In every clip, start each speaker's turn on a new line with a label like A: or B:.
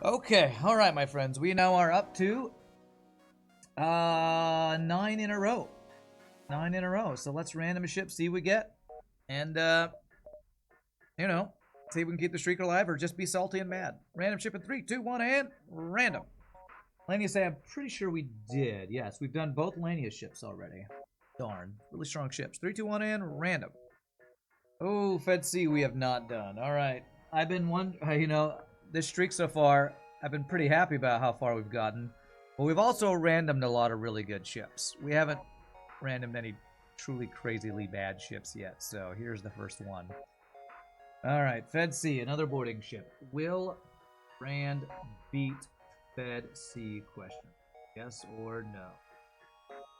A: Okay, all right, my friends. We now are up to 9 in a row. 9 in a row. So let's random a ship, see what we get. And, you know, see if we can keep the streak alive or just be salty and mad. Random ship in 3, 2, 1, and random. Lania say, I'm pretty sure we did. Yes, we've done both Lania ships already. Darn. Really strong ships. 3, 2, 1, and random. Oh, Fed C we have not done. All right. I've been this streak so far, I've been pretty happy about how far we've gotten. But we've also randomed a lot of really good ships. We haven't randomed any truly crazily bad ships yet. So here's the first one. All right, Fed C, another boarding ship. Will Rand beat Fed C question? Yes or no?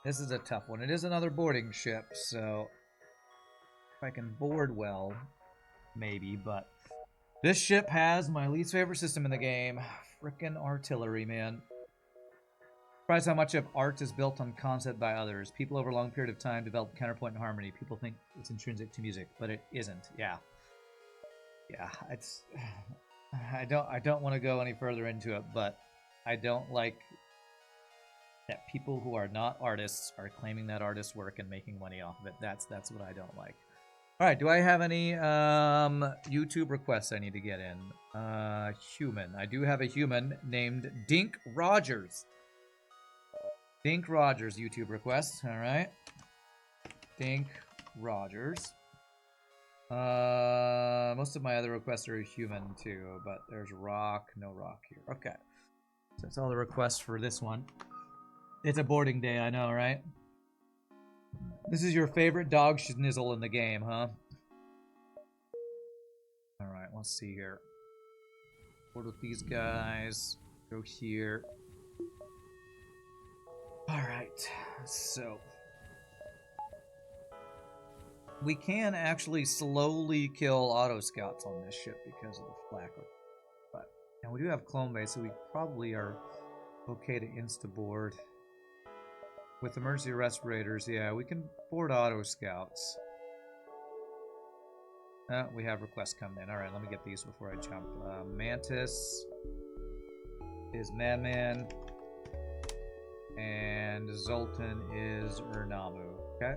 A: This is a tough one. It is another boarding ship, so if I can board well, maybe, but this ship has my least favorite system in the game. Frickin' artillery, man. Surprised how much of art is built on concept by others. People over a long period of time develop counterpoint and harmony. People think it's intrinsic to music, but it isn't. Yeah. Yeah, it's I don't want to go any further into it, but I don't like that people who are not artists are claiming that artist's work and making money off of it. That's what I don't like. All right, do I have any YouTube requests I need to get in? Human. I do have a human named Dink Rogers. Dink Rogers YouTube request. All right. Dink Rogers. Most of my other requests are human too, but there's rock, no rock here. Okay. So that's all the requests for this one. It's a boarding day, I know, right? This is your favorite dog schnizzle in the game, huh? Alright, let's see here. Board with these guys. Go here. Alright, so we can actually slowly kill auto scouts on this ship because of the flak. But and we do have clone base, so we probably are okay to insta-board. With emergency respirators, yeah, we can board auto scouts. We have requests coming in. Alright, let me get these before I jump. Mantis is Madman. And Zoltan is Urnamu. Okay.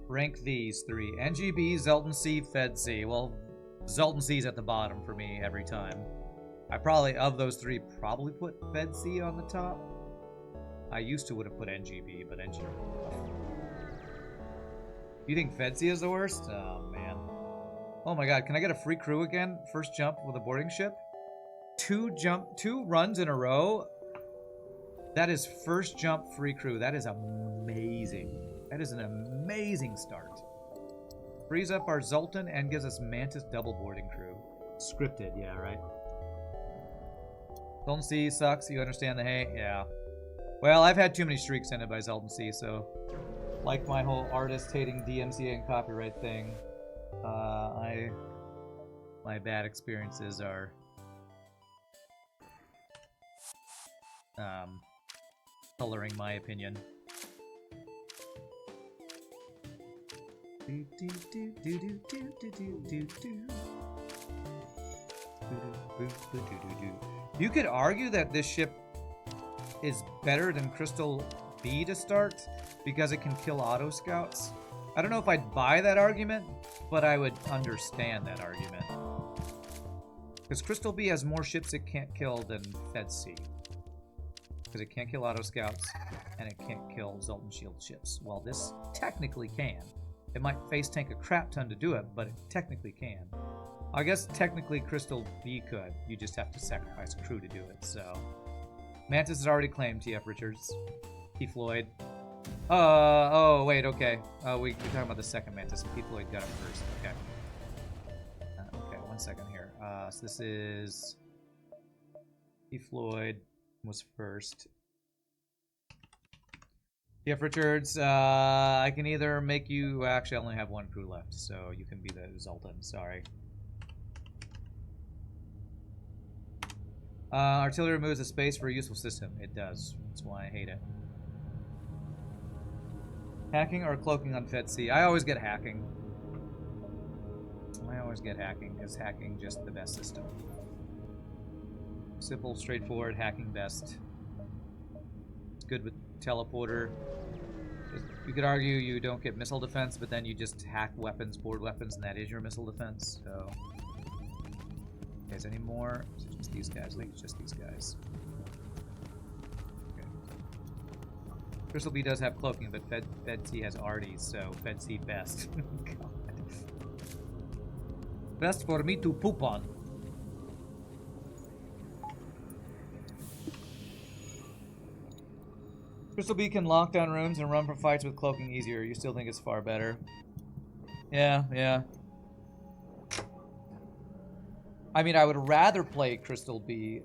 A: Rank these 3. NGB, Zoltan C, Fed C. Well, Zoltan C's at the bottom for me every time. I probably, of those 3, probably put Fed C on the top. I used to would have put NGB, but NGB. You think Fed C is the worst? Oh, man. Oh my god, can I get a free crew again? First jump with a boarding ship? 2 runs in a row? That is first jump free crew. That is amazing. That is an amazing start. Frees up our Zoltan and gives us Mantis double boarding crew. Scripted, yeah, right? Zoltan C sucks, you understand the hate? Yeah. Well, I've had too many streaks ended by Zoltan C, so like my whole artist hating DMCA and copyright thing, my bad experiences are coloring my opinion. You could argue that this ship is better than Crystal B to start because it can kill auto scouts. I don't know if I'd buy that argument, but I would understand that argument. Because Crystal B has more ships it can't kill than Fed C. Because it can't kill auto scouts and it can't kill Zoltan shield ships. Well, this technically can. It might face tank a crap ton to do it, but it technically can. I guess technically Crystal B could. You just have to sacrifice crew to do it, so. Mantis is already claimed, TF Richards. P. Floyd. Oh, wait, okay. We're talking about the second Mantis. P. Floyd got it first. Okay. Okay, 1 second here. So this is... P. Floyd was first. TF Richards, I can either make you... Actually, I only have 1 crew left, so you can be the Zoltan. Sorry. Artillery removes a space for a useful system. It does. That's why I hate it. Hacking or cloaking on Fed C? I always get hacking. system. I always get hacking, because hacking just the best system. Simple, straightforward, hacking best. It's good with teleporter. You could argue you don't get missile defense, but then you just hack weapons, board weapons, and that is your missile defense, so... Guys, any more? Is it just these guys? I think it's just these guys. Okay. Crystal B does have cloaking, but Fed C has arties, so Fed C best. God. Best for me to poop on. Crystal B can lock down rooms and run for fights with cloaking easier. You still think it's far better? Yeah, yeah. I mean, I would rather play Crystal B,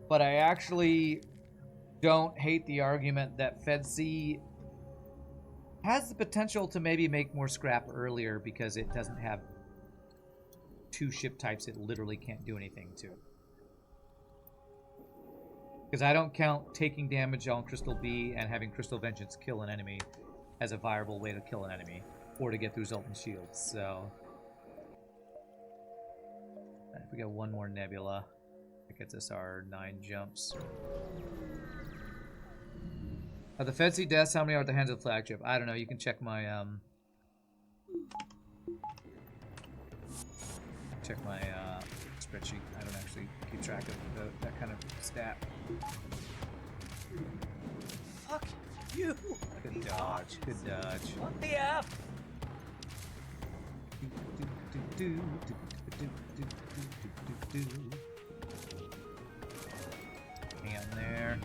A: but I actually don't hate the argument that Fed C has the potential to maybe make more scrap earlier because it doesn't have two ship types it literally can't do anything to. Because I don't count taking damage on Crystal B and having Crystal Vengeance kill an enemy as a viable way to kill an enemy or to get through Zoltan Shields, so... If we get one more Nebula, that gets us our 9 jumps. Are the Fed C deaths, how many are at the hands of Flagship? I don't know, you can check my, spreadsheet. I don't actually keep track of that kind of stat.
B: Fuck you!
A: Good dodge, good dodge.
B: What the F?
A: Hang on there.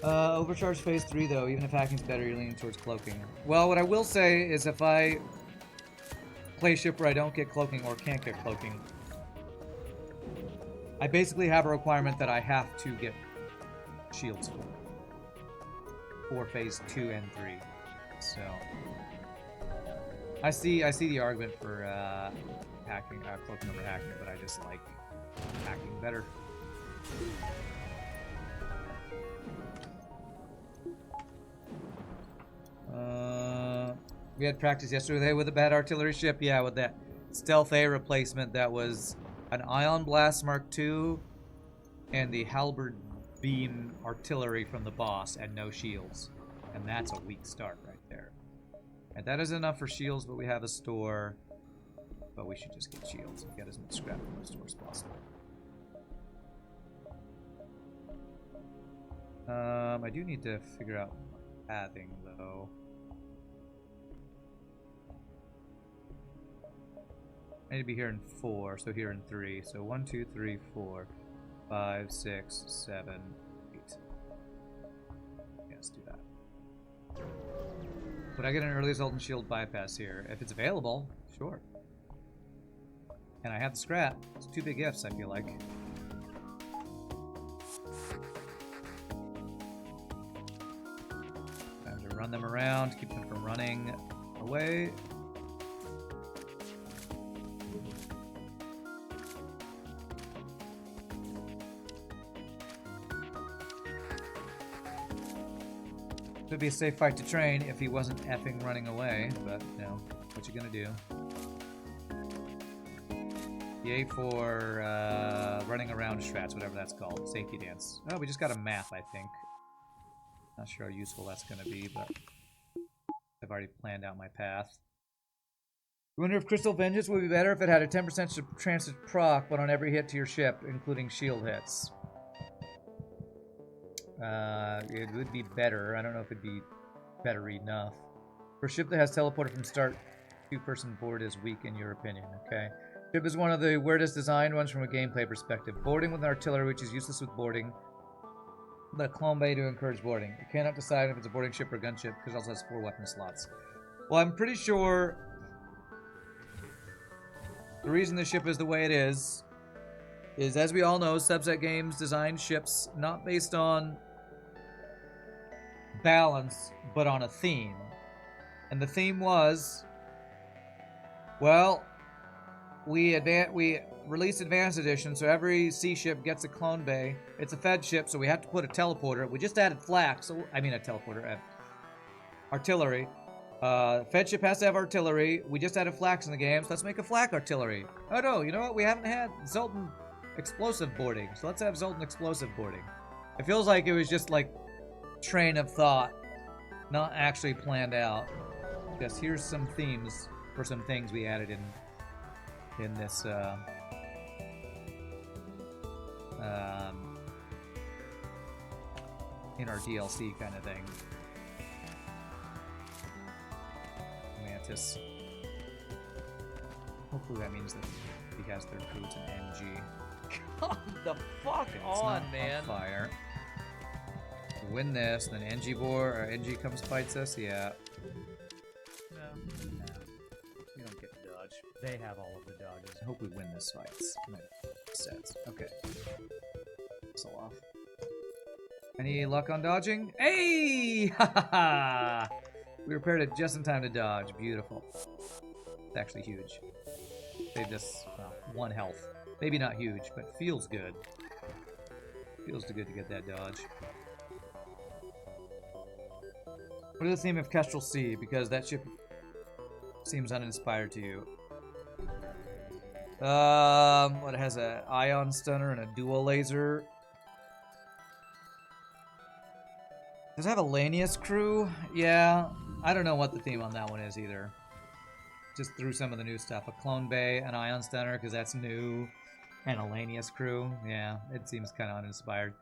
A: Overcharge phase 3 though, even if hacking's better, you're leaning towards cloaking. Well, what I will say is if I play ship where I don't get cloaking or can't get cloaking, I basically have a requirement that I have to get shields for phase 2 and 3. So I see the argument for hacking, cloaking over hacking, but I just like hacking better. We had practice yesterday with a bad artillery ship. Yeah, with that Stealth A replacement that was an Ion Blast Mark II and the Halberd Beam artillery from the boss and no shields. And that's a weak start right there. And that is enough for shields, but we have a store. But we should just get shields and get as much scrap from the store as possible. I do need to figure out pathing though. I need to be here in 4, so here in 3. So 1, 2, 3, 4, 5, 6, 7, 8. Yeah, let's do that. Would I get an early Zoltan Shield bypass here? If it's available, sure. And I have the scrap. It's 2 big ifs, I feel like. Time to run them around, keep them from running away. Would be a safe fight to train if he wasn't effing running away, but you know, what you gonna do? Yay for running around strats, whatever that's called. Safety dance. Oh, we just got a map, I think. Not sure how useful that's gonna be, but I've already planned out my path. I wonder if Crystal Vengeance would be better if it had a 10% transit proc, but on every hit to your ship, including shield hits. It would be better. I don't know if it'd be better enough. For a ship that has teleporter from start, 2-person board is weak in your opinion, okay? Ship is one of the weirdest designed ones from a gameplay perspective. Boarding with an artillery, which is useless with boarding, but a clone bay to encourage boarding. You cannot decide if it's a boarding ship or gunship, because it also has 4 weapon slots. Well, I'm pretty sure the reason the ship is the way it is, as we all know, Subset Games designed ships not based on balance, but on a theme. And the theme was, well, we released Advanced Edition, so every sea ship gets a clone bay. It's a Fed ship, so we have to put a teleporter. We just added flak, so I mean a teleporter, artillery. Fed ship has to have artillery. We just added flaks in the game, so let's make a flak artillery. Oh no, you know what? We haven't had Zoltan explosive boarding, so let's have Zoltan explosive boarding. It feels like it was just like train of thought, not actually planned out. Just here's some themes for some things we added in this in our DLC kind of thing. Mantis. Hopefully that means that he has their crew to NG.
B: Come the fuck
A: Okay,
B: on, man.
A: On fire. Win this, then NG bore or NG comes fights us. Yeah.
B: No.
A: We don't get to dodge.
B: They have all of the dodges.
A: I hope we win this fight. Sets. Okay. So off. Any luck on dodging? Hey! Ha ha ha! We repaired it just in time to dodge. Beautiful. It's actually huge. Saved us 1 health. Maybe not huge, but feels good. Feels good to get that dodge. What is the theme of Kestrel Sea? Because that ship seems uninspired to you. What, it has a ion stunner and a dual laser. Does it have a Lanius crew? Yeah. I don't know what the theme on that one is either. Just threw some of the new stuff. A Clone Bay, an Ion Stunner, because that's new. And a Lanius crew. Yeah, it seems kind of uninspired.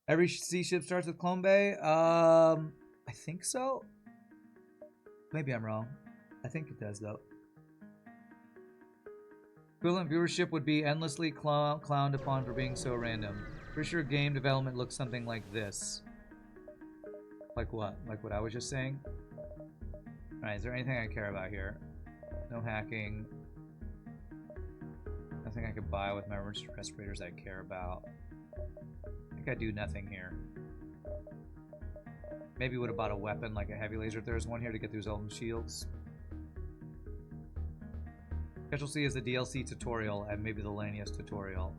A: Every sea ship starts with Clone Bay? I think so. Maybe I'm wrong. I think it does, though. Equivalent viewership would be endlessly clowned upon for being so random. Pretty sure game development looks something like this. Like what? Like what I was just saying? Alright, is there anything I care about here? No hacking. Nothing I could buy with my respirators I care about. I think I do nothing here. Maybe would have bought a weapon like a heavy laser if there was one here to get through Zoltan shields. Kestrel Sea is the DLC tutorial and maybe the Lanius tutorial.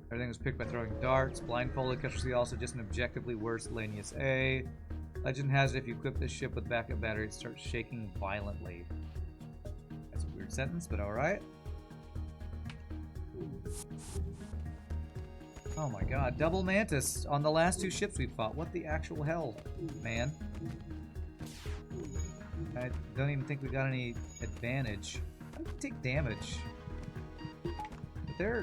A: Everything was picked by throwing darts. Blindfolded. Kestrel Sea also just an objectively worse Lanius A. Legend has it if you equip this ship with backup battery, it starts shaking violently. That's a weird sentence, but alright. Oh my god, double Mantis on the last 2 ships we fought. What the actual hell, man? I don't even think we got any advantage. How do we take damage? They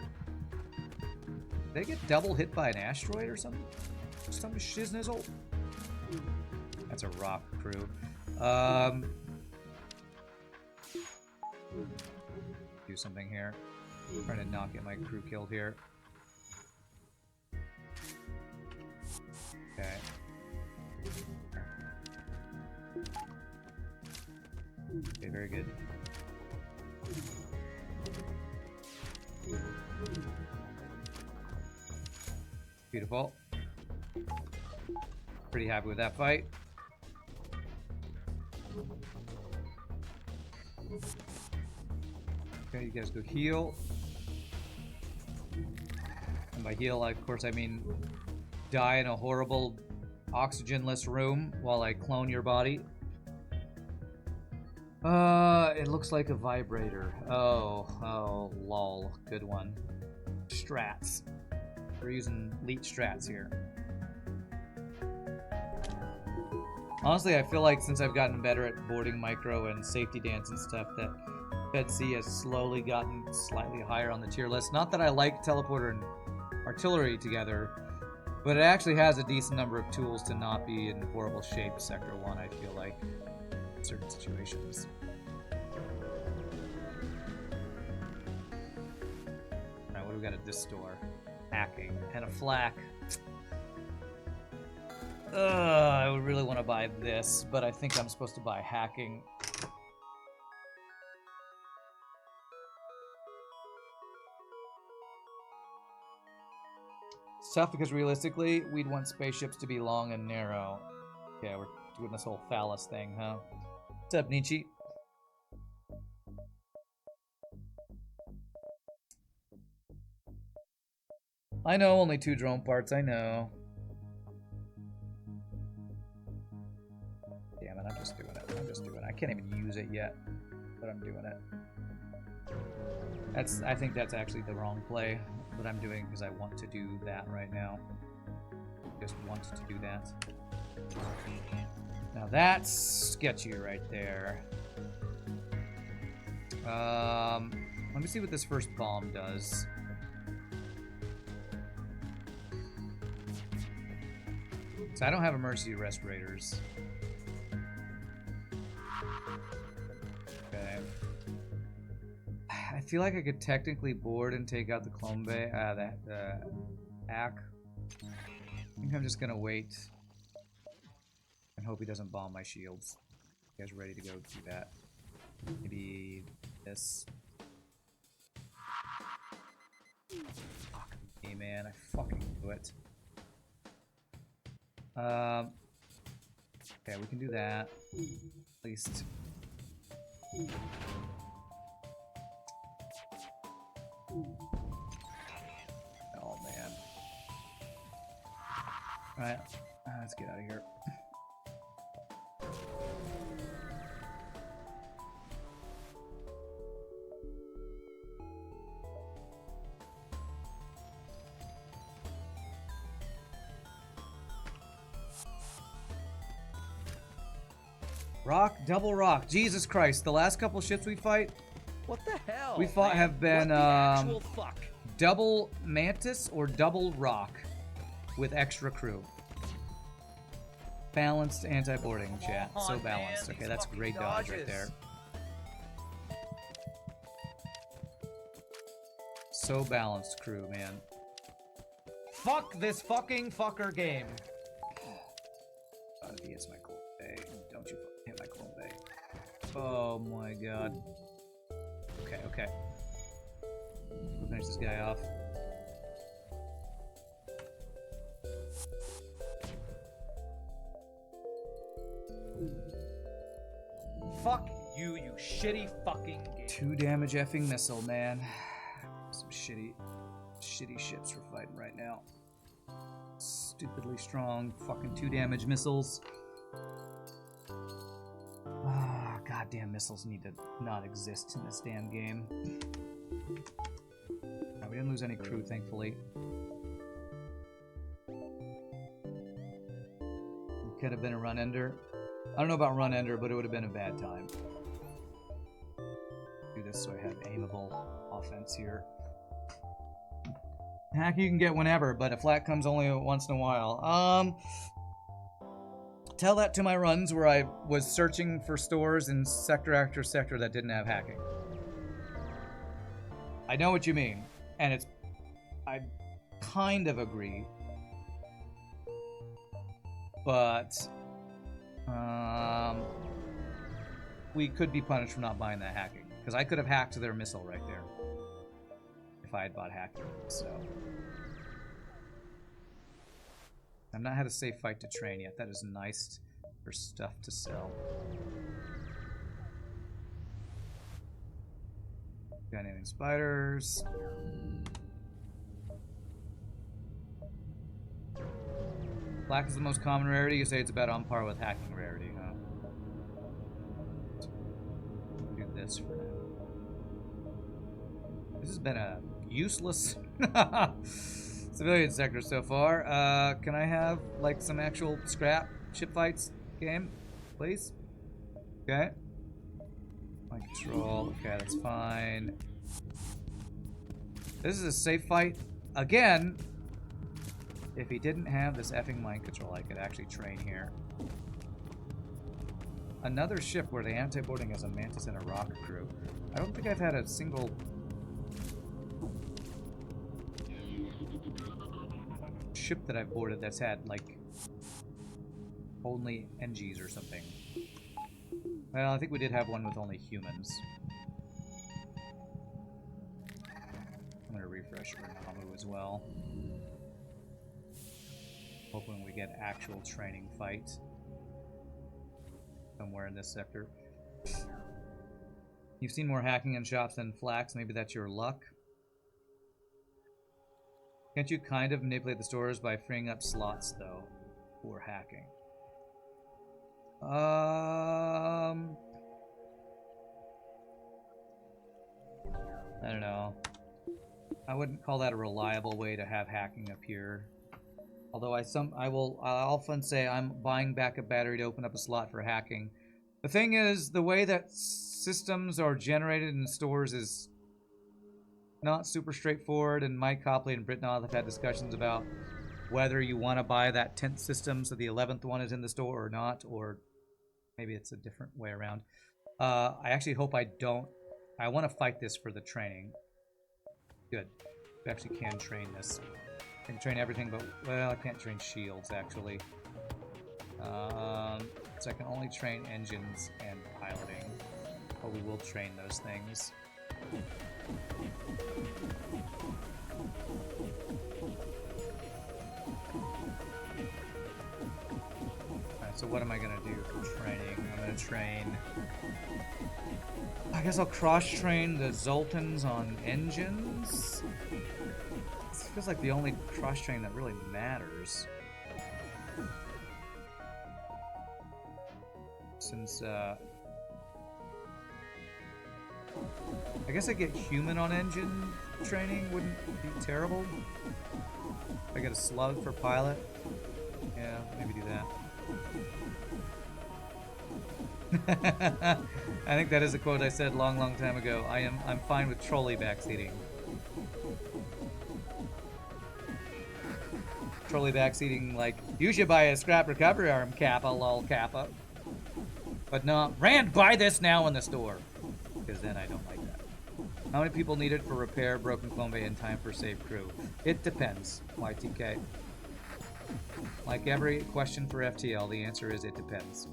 A: get double hit by an asteroid or something? Some shiznizzle? That's a rock crew. Do something here. I'm trying to not get my crew killed here. Okay. Okay, very good. Beautiful. Pretty happy with that fight. Okay, you guys go heal. And by heal, of course, I mean die in a horrible oxygenless room while I clone your body. It looks like a vibrator. Oh, lol. Good one. Strats. We're using elite strats here. Honestly, I feel like since I've gotten better at boarding micro and safety dance and stuff, that Fed C has slowly gotten slightly higher on the tier list. Not that I like teleporter and artillery together, but it actually has a decent number of tools to not be in horrible shape Sector 1, I feel like, in certain situations. Alright, what do we got at this store? Hacking. And a flak. I would really want to buy this, but I think I'm supposed to buy hacking. It's tough because realistically, we'd want spaceships to be long and narrow. Yeah, we're doing this whole phallus thing, huh? What's up, Nietzsche? I know, only 2 drone parts, I know. I'm just doing it. I can't even use it yet, but I'm doing it. I think that's actually the wrong play, but I'm doing because I want to do that right now. Just want to do that. Now that's sketchy right there. Let me see what this first bomb does. So I don't have emergency respirators. Okay. I feel like I could technically board and take out the clone bay. The ACK. I think I'm just gonna wait and hope he doesn't bomb my shields. You guys are ready to go do that? Maybe this. Fuck me, man. I fucking do it. Okay, we can do that. At least. Oh, man. Alright, let's get out of here. Rock, double rock. Jesus Christ, the last couple ships we fight,
B: What the hell?
A: we fought
B: man?
A: have been
B: What the actual fuck?
A: double mantis or double rock with extra crew. Balanced anti-boarding, chat. So balanced.
B: Man,
A: Okay, that's
B: these
A: great
B: fucking
A: dodge right
B: dodges.
A: there. So balanced crew, man.
B: Fuck this fucking fucker game.
A: He hits my clone bay. Don't you hit my clone bay. Oh my god. Okay, okay. We'll finish this guy off.
B: Fuck you, you shitty fucking game.
A: 2 damage effing missile, man. Some shitty ships we're fighting right now. Stupidly strong fucking 2 damage missiles. Ah, goddamn missiles need to not exist in this damn game. No, we didn't lose any crew, thankfully. It could have been a run ender. I don't know about run ender, but it would have been a bad time. Do this so I have aimable offense here. Hack you can get whenever, but a flat comes only once in a while. Tell that to my runs where I was searching for stores in sector after sector that didn't have hacking. I know what you mean, and I kind of agree, but we could be punished for not buying that hacking, because I could have hacked their missile right there if I had bought hacking. So I've not had a safe fight to train yet. That is nice for stuff to sell. Got any spiders? Black is the most common rarity. You say it's about on par with hacking rarity, huh? Do this for now. This has been a useless civilian sector so far. Can I have like some actual scrap ship fights game, please? Okay. My control. Okay, that's fine. This is a safe fight again. If he didn't have this effing mind control, I could actually train here. Another ship where the anti-boarding has a mantis and a rock crew. I don't think I've had a single ship that I've boarded that's had like only NGs or something. Well, I think we did have one with only humans. I'm gonna refresh Namu as well. Hoping we get actual training fight somewhere in this sector. You've seen more hacking in shops than Flax. Maybe that's your luck. Can't you kind of manipulate the stores by freeing up slots, though, for hacking? I don't know. I wouldn't call that a reliable way to have hacking appear. Although I often say I'm buying backup battery to open up a slot for hacking. The thing is, the way that systems are generated in stores is not super straightforward, and Mike Copley and Britt Knott have had discussions about whether you want to buy that 10th system so the 11th one is in the store or not, or maybe it's a different way around. I actually hope I don't. I want to fight this for the training. Good. We actually can train this. I can train everything, but, well, I can't train shields, actually. So I can only train engines and piloting. But we will train those things. Alright, so what am I going to do for training? I'm going to train... I guess I'll cross-train the Zoltans on engines. It feels like the only cross-train that really matters. Since, I guess I get human on engine training wouldn't be terrible. I get a slug for pilot. Yeah, maybe do that. I think that is a quote I said long time ago. I'm fine with trolley backseating. Trolley backseating, like, you should buy a scrap recovery arm, Kappa, lol, Kappa. But no, Rand, buy this now in the store. Because then I don't like that. How many people needed for repair broken clone bay in time for save crew? It depends, YTK. Like every question for FTL, the answer is it depends.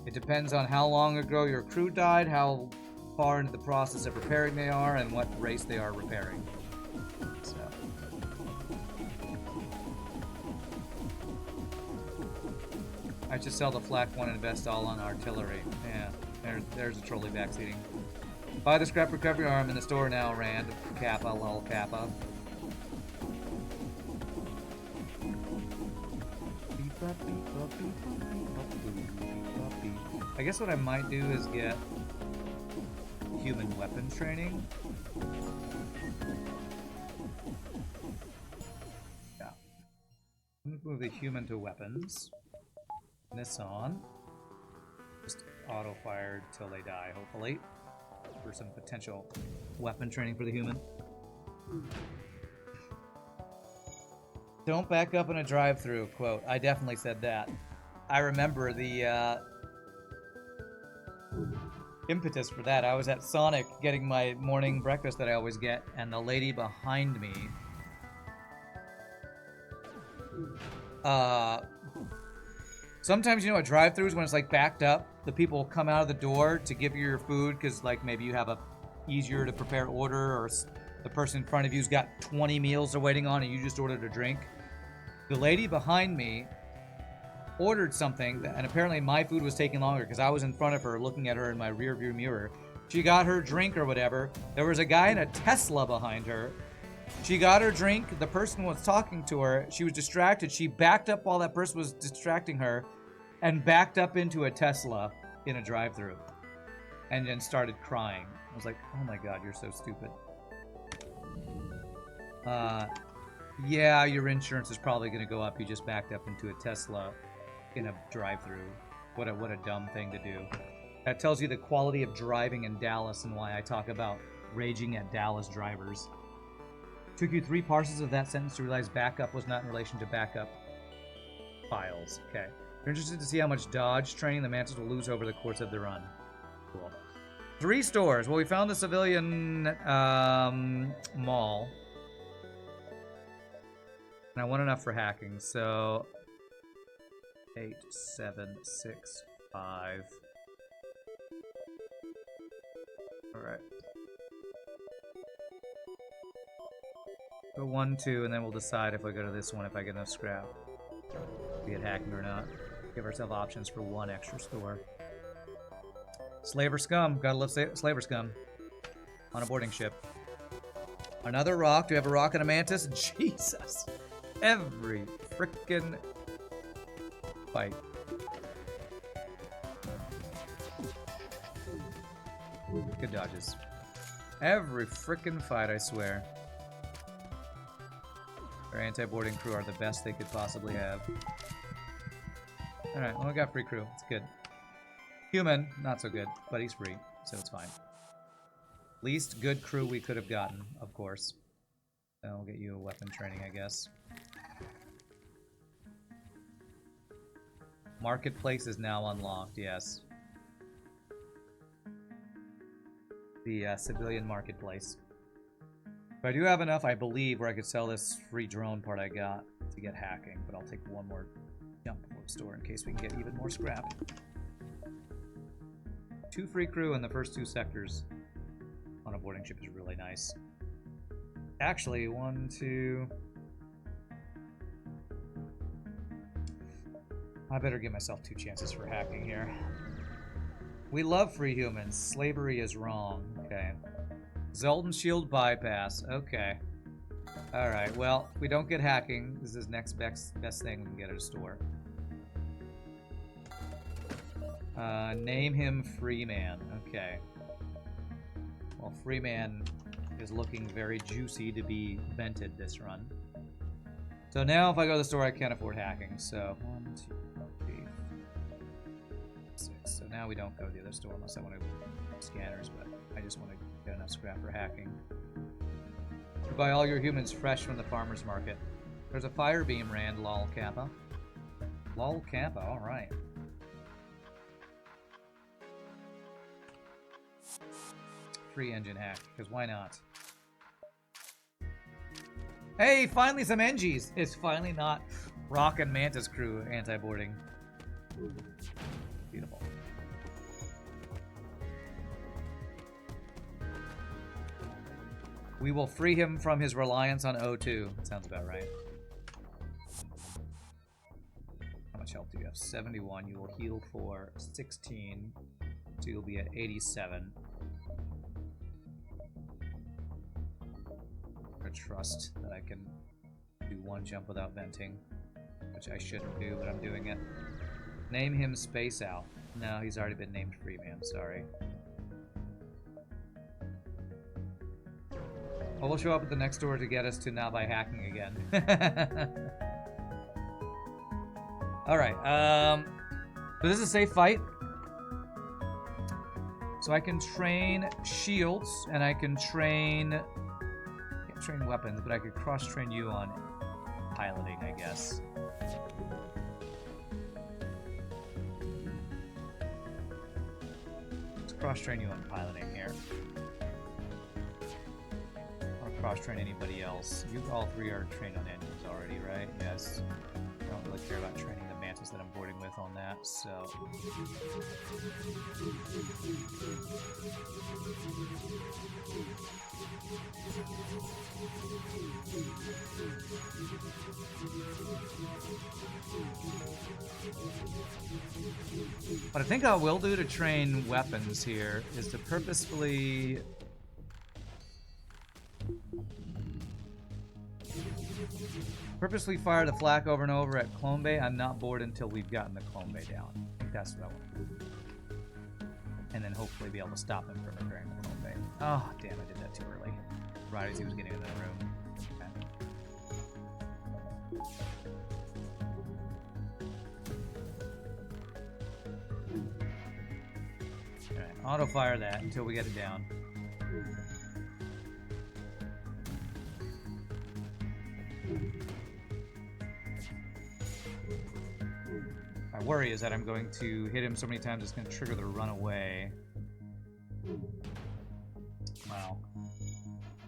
A: It depends on how long ago your crew died, how far into the process of repairing they are, and what race they are repairing. So. I should sell the flak one and invest all on artillery. Yeah, there's a trolley backseating. Buy the scrap recovery arm in the store now, Rand. Kappa, lol, Kappa. I guess what I might do is get human weapon training. Yeah. I'm gonna move the human to weapons. This on. Just auto-fired till they die, hopefully. For some potential weapon training for the human. Don't back up in a drive-thru, quote. I definitely said that. I remember the impetus for that. I was at Sonic getting my morning breakfast that I always get, and the lady behind me sometimes, you know, at drive-thrus when it's like backed up, the people come out of the door to give you your food because like maybe you have a easier to prepare order, or the person in front of you's got 20 meals they're waiting on and you just ordered a drink. The lady behind me ordered something, and apparently my food was taking longer because I was in front of her looking at her in my rear view mirror. She got her drink or whatever. There was a guy in a Tesla behind her. She got her drink. The person was talking to her. She was distracted. She backed up while that person was distracting her and backed up into a Tesla in a drive-thru and then started crying. I was like, oh my God, you're so stupid. Yeah, your insurance is probably going to go up. You just backed up into a Tesla in a drive-thru. What a dumb thing to do. That tells you the quality of driving in Dallas and why I talk about raging at Dallas drivers. Took you 3 parses of that sentence to realize backup was not in relation to backup files. Okay. You're interested to see how much dodge training the Mantis will lose over the course of the run. Cool. 3 stores. Well, we found the civilian mall. And I want enough for hacking, so 8, 7, 6, 5. Alright. Go 1, 2, and then we'll decide if I go to this one, if I get enough scrap. If we get hacking or not. Give ourselves options for 1 extra store. Slaver scum. Gotta love slaver scum. On a boarding ship. Another rock. Do we have a rock and a mantis? Jesus. Every frickin' fight. Good dodges. Every frickin' fight, I swear. Our anti-boarding crew are the best they could possibly have. Alright, well, we got free crew. It's good. Human, not so good, but he's free, so it's fine. Least good crew we could have gotten, of course. I'll get you a weapon training, I guess. Marketplace is now unlocked, yes. The civilian marketplace. But I do have enough, I believe, where I could sell this free drone part I got to get hacking, but I'll take one more jump before the store in case we can get even more scrap. 2 free crew in the first 2 sectors on a boarding ship is really nice. Actually, 1, 2... I better give myself 2 chances for hacking here. We love free humans. Slavery is wrong. Okay. Zoltan Shield bypass. Okay. Alright, well, if we don't get hacking, this is next best thing we can get at a store. Name him Freeman. Okay. Well, Freeman is looking very juicy to be vented this run. So now if I go to the store, I can't afford hacking. So 1, 2, 3, 6. So now we don't go to the other store unless I want to go to scanners, but I just want to get enough scrap for hacking. You buy all your humans fresh from the farmer's market. There's a fire beam, Rand, lol Kappa. Lol Kappa, alright. Free engine hack, because why not? Hey, finally some NGs! It's finally not Rock and Mantis crew anti-boarding. Beautiful. We will free him from his reliance on O2. Sounds about right. How much health do you have? 71. You will heal for 16. So you'll be at 87. I trust that I can do 1 jump without venting, which I shouldn't do, but I'm doing it. Name him Space Owl. No, he's already been named Freeman. Sorry. Well, we'll show up at the next door to get us to now by hacking again. Alright, so this is a safe fight. So I can train shields, and I can train... can't train weapons, but I could cross-train you on piloting, I guess. Let's cross-train you on piloting here. Cross-train anybody else. You all 3 are trained on engines already, right? Yes. I don't really care about training the mantis that I'm boarding with on that, so... What I think I will do to train weapons here is to purposefully... fire the flak over and over at Clone Bay. I'm not bored until we've gotten the Clone Bay down. I think that's what I want to do. And then hopefully be able to stop him from repairing the Clone Bay. Oh, damn, I did that too early. Right as he was getting into the room. Okay. Alright, auto-fire that until we get it down. My worry is that I'm going to hit him so many times it's going to trigger the runaway. Wow.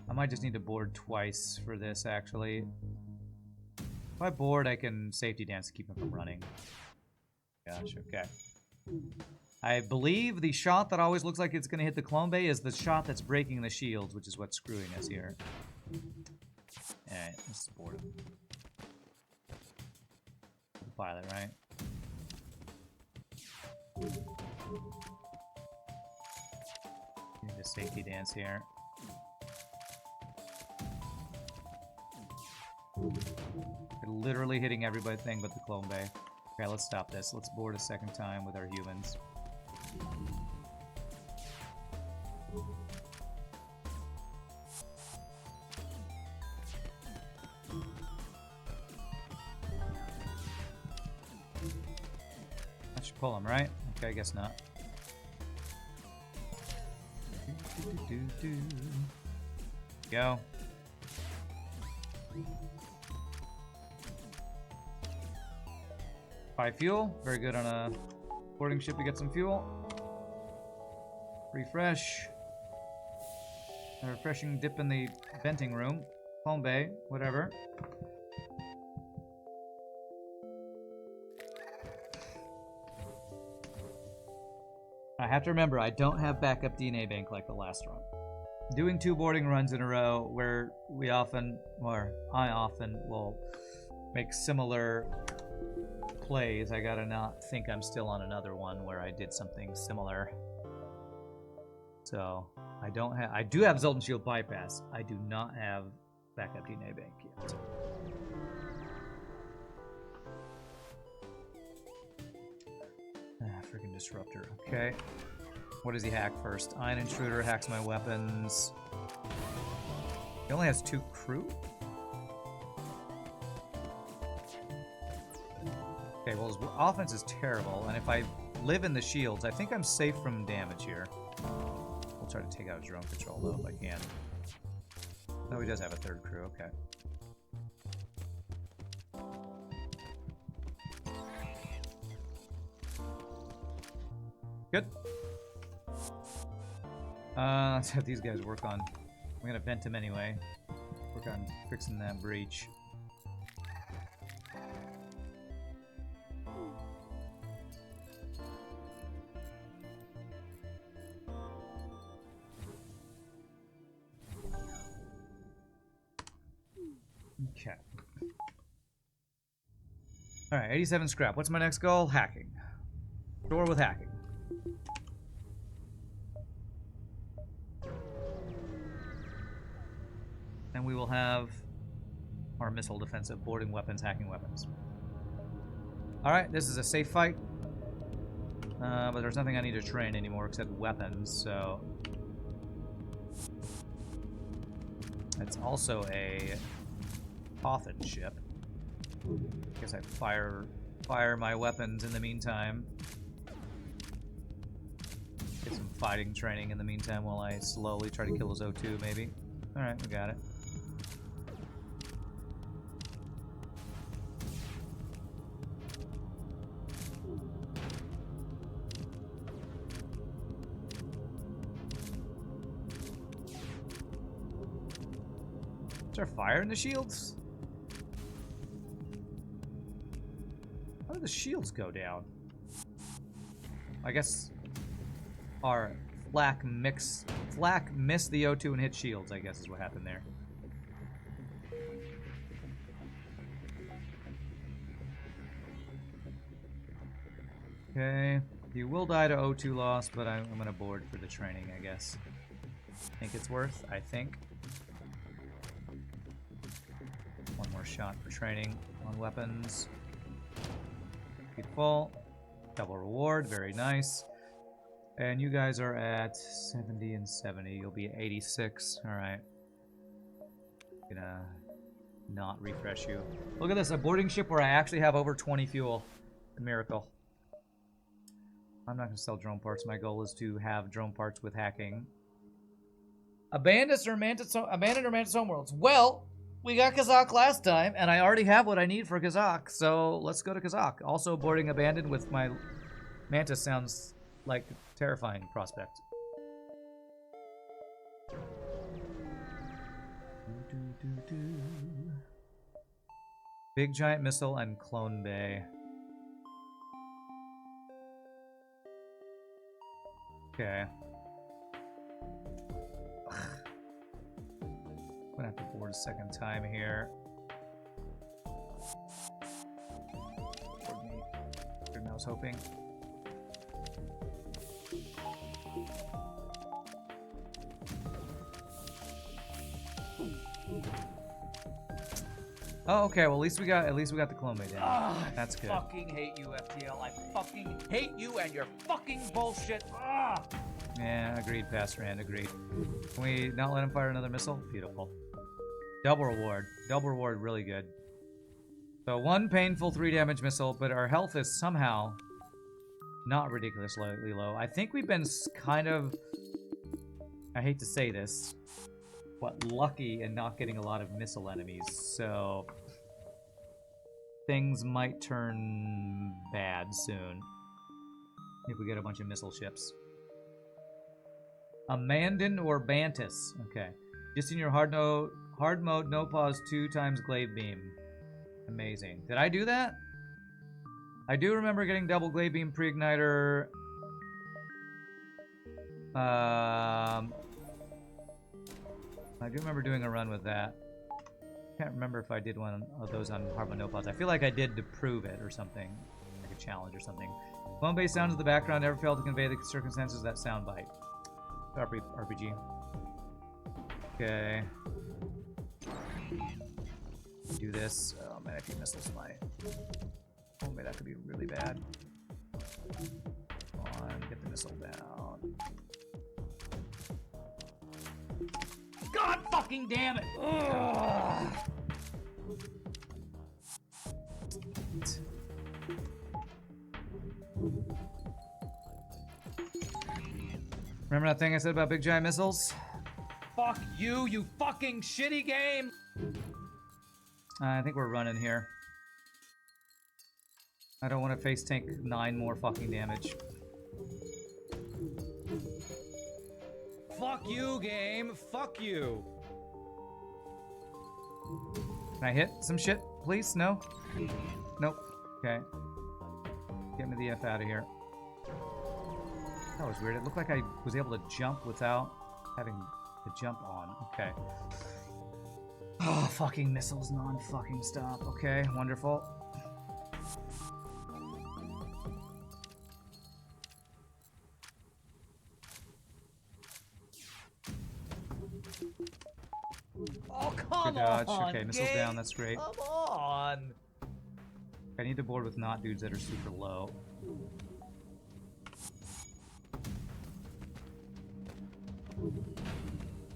A: I might just need to board twice for this, actually. If I board, I can safety dance to keep him from running. Gosh, okay. I believe the shot that always looks like it's going to hit the Clone Bay is the shot that's breaking the shields, which is what's screwing us here. Alright, let's board him. Pilot, right? Need a safety dance here. They're literally hitting everything but the Clone Bay. Okay, let's stop this. Let's board a second time with our humans. That should pull him, right? Okay, I guess not. Go. Buy fuel. Very good on a boarding ship to get some fuel. Refresh. A refreshing dip in the venting room. Clone Bay, whatever. I have to remember, I don't have backup DNA bank like the last run. Doing 2 boarding runs in a row where we often, or I often, will make similar plays, I gotta not think I'm still on another one where I did something similar. So, I do have Zoltan Shield bypass. I do not have backup DNA bank yet. Freaking disruptor. Okay. What does he hack first? Iron Intruder hacks my weapons. He only has 2 crew? Okay, well his offense is terrible, and if I live in the shields, I think I'm safe from damage here. We'll try to take out his drone control though if I can. No, he does have a 3rd crew, okay. Good. Let's have these guys work on... I'm gonna vent him anyway. Work on fixing that breach. Okay. Alright, 87 scrap. What's my next goal? Hacking. Door with hacking. And we will have our missile defensive, boarding weapons, hacking weapons. Alright, this is a safe fight. But there's nothing I need to train anymore except weapons, so... It's also a coffin ship. Guess I fire my weapons in the meantime. Get some fighting training in the meantime while I slowly try to kill his O2, maybe. Alright, we got it. Is there fire in the shields? How did the shields go down? I guess our flak missed the O2 and hit shields, I guess is what happened there. Okay, you will die to O2 loss, but I'm gonna board for the training, I guess. Think it's worth, I think. One more shot for training on weapons. Keep full. Double reward, very nice. And you guys are at 70 and 70. You'll be at 86. Alright. Gonna not refresh you. Look at this, a boarding ship where I actually have over 20 fuel. A miracle. I'm not gonna sell drone parts. My goal is to have drone parts with hacking. Abandoned or Mantis homeworlds? Well, we got Kazaaak last time, and I already have what I need for Kazaaak, so let's go to Kazaaak. Also, boarding Abandoned with my Mantis sounds like a terrifying prospect. Big Giant Missile and Clone Bay. Okay. I'm gonna have to board a second time here. Board me. Better than I was hoping. Oh, okay. Well, at least we got the clone mate in. That's good.
B: I fucking hate you, FTL. I fucking hate you and your fucking bullshit. Ah.
A: Yeah, agreed, Pastor Rand, agreed. Can we not let him fire another missile? Beautiful. Double reward. Double reward, really good. So 1 painful 3 damage missile, but our health is somehow not ridiculously low. I think we've been kind of, I hate to say this, but lucky in not getting a lot of missile enemies, so things might turn bad soon if we get a bunch of missile ships. Amandon or Bantus. Okay. Just in your hard mode, no pause, 2 times glaive beam. Amazing. Did I do that? I do remember getting double glaive beam pre-igniter. I do remember doing a run with that. Can't remember if I did one of those on hard mode, no pause. I feel like I did to prove it or something. Like a challenge or something. Phone-based sounds in the background never fail to convey the circumstances of that soundbite. RPG. Okay. Do this. Oh man, if you missiles my... Oh man, that could be really bad. Come on, get the missile down.
B: God fucking damn it! Ugh.
A: Remember that thing I said about big giant missiles?
B: Fuck you, you fucking shitty game!
A: I think we're running here. I don't want to face tank 9 more fucking damage.
B: Fuck you, game. Fuck you.
A: Can I hit some shit, please? No? Nope. Okay. Get me the F out of here. That was weird. It looked like I was able to jump without having to jump on. Okay. Oh, fucking missiles non-fucking stop. Okay, wonderful.
B: Oh, come
A: Good dodge.
B: on,
A: Okay, missiles
B: game.
A: down. That's great.
B: Come on.
A: I need to board with not dudes that are super low.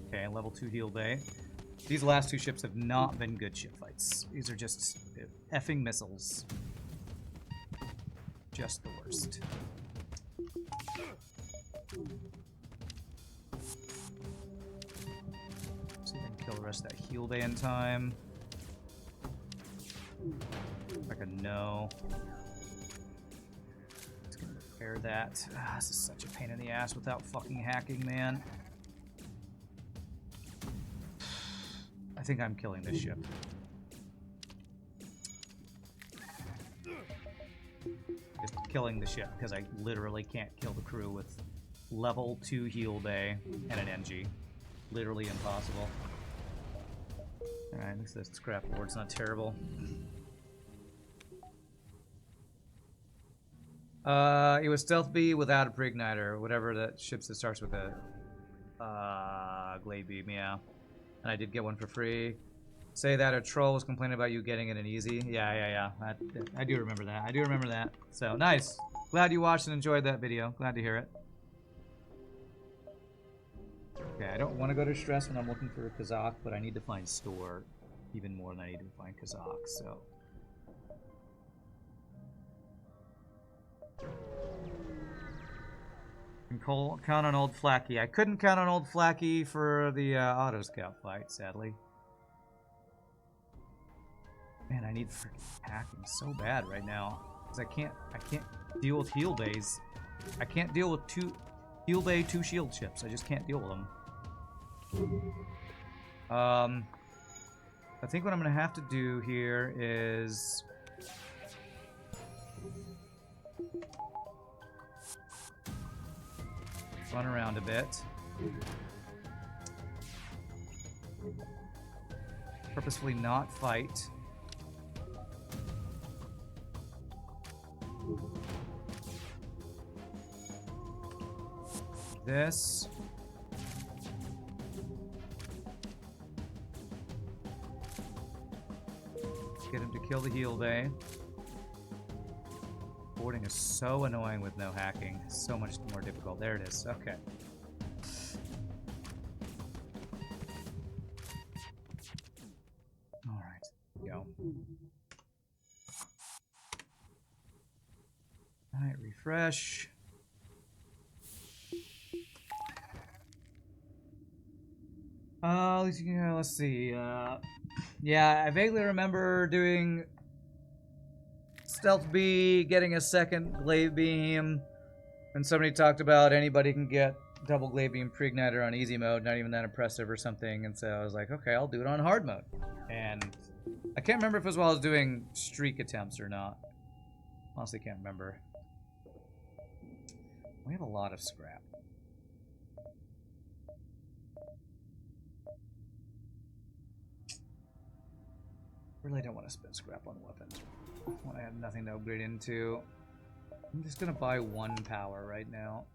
A: Okay, level 2 heal bay. These last 2 ships have not been good ship fights. These are just effing missiles. Just the worst. See if I can kill the rest of that heal bay in time. Like a no. Just gonna repair that. Ah, this is such a pain in the ass without fucking hacking, man. I think I'm killing this ship. Just killing the ship because I literally can't kill the crew with level 2 heal bay and an NG. Literally impossible. Alright, at least this scrap board's not terrible. It was Stealth B without a pre-igniter, whatever that ships that starts with a glaive beam, yeah. And I did get one for free. Say that a troll was complaining about you getting it in easy. Yeah. I do remember that. I do remember that. So, nice. Glad you watched and enjoyed that video. Glad to hear it. Okay, I don't want to go to stress when I'm looking for a Kazaaak, but I need to find store even more than I need to find Kazaaak, so... Count on old Flacky. I couldn't count on old Flacky for the auto scout fight, sadly. Man, I need freaking hacking so bad right now because I can't deal with heal bays. I can't deal with heal bay 2 shield chips. I just can't deal with them. I think what I'm gonna have to do here is. Run around a bit. Purposefully not fight. This. kill the heal bay. Boarding is so annoying with no hacking. So much more difficult. There it is. Okay. Alright. Go. Alright, refresh. Let's see. Yeah, I vaguely remember doing Stealth B, getting a second Glaive Beam, and somebody talked about anybody can get double Glaive Beam Pre-Igniter on easy mode, not even that impressive or something, and so I was like, okay, I'll do it on hard mode. And I can't remember if it was while I was doing streak attempts or not. Honestly, can't remember. We have a lot of scrap. Really don't want to spend scrap on weapons when I have nothing to upgrade into. I'm just gonna buy 1 power right now.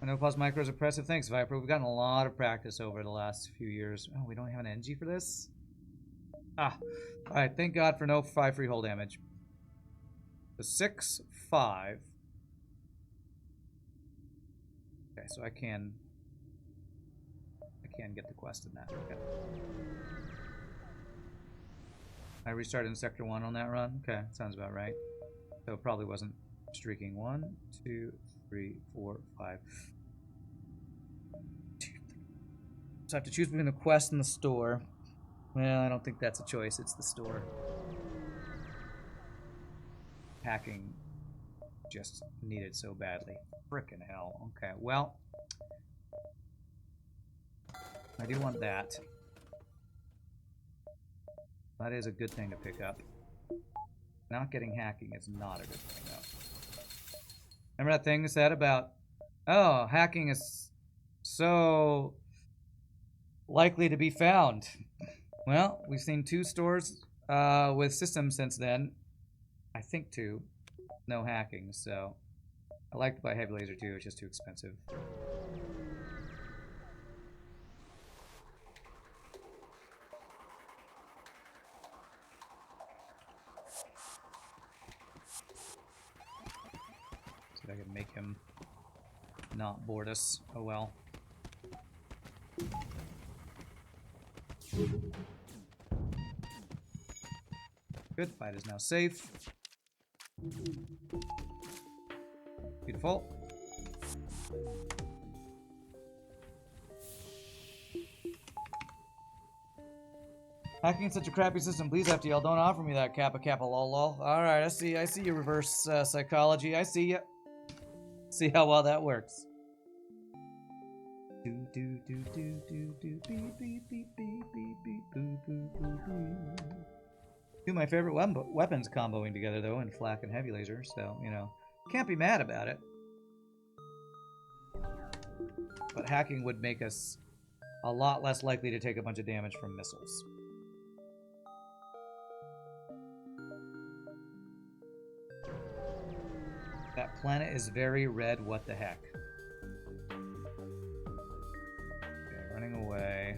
A: I know pause micro is impressive. Thanks, Viper. We've gotten a lot of practice over the last few years. Oh, we don't have an NG for this? Ah. Alright, thank God for no 5 free hull damage. The 6, 5. Okay, so I can get the quest in that. Okay. I restarted in Sector 1 on that run? Okay, sounds about right. So it probably wasn't streaking. 1, 2, 3, 4, 5. So I have to choose between the quest and the store. Well, I don't think that's a choice. It's the store. Hacking just needed so badly. Frickin' hell. Okay, well, I do want that. That is a good thing to pick up. Not getting hacking is not a good thing, though. Remember that thing I said about, oh, hacking is so likely to be found. Well, we've seen 2 stores with systems since then. I think 2. No hacking, so I like to buy heavy laser too, it's just too expensive. See if I can make him not board us. Oh well. Good, fight is now safe. Beautiful. Hacking is such a crappy system. Please, FTL, don't offer me that kappa kappa lol lol. Alright, I see your reverse psychology. I see ya. See how well that works. Do do do do do do beep beep beep beep beep beep boo boo boo boo. Two of my favorite weapons comboing together though, in flak and heavy laser, so you know, can't be mad about it. But hacking would make us a lot less likely to take a bunch of damage from missiles. That planet is very red, what the heck. Okay, running away.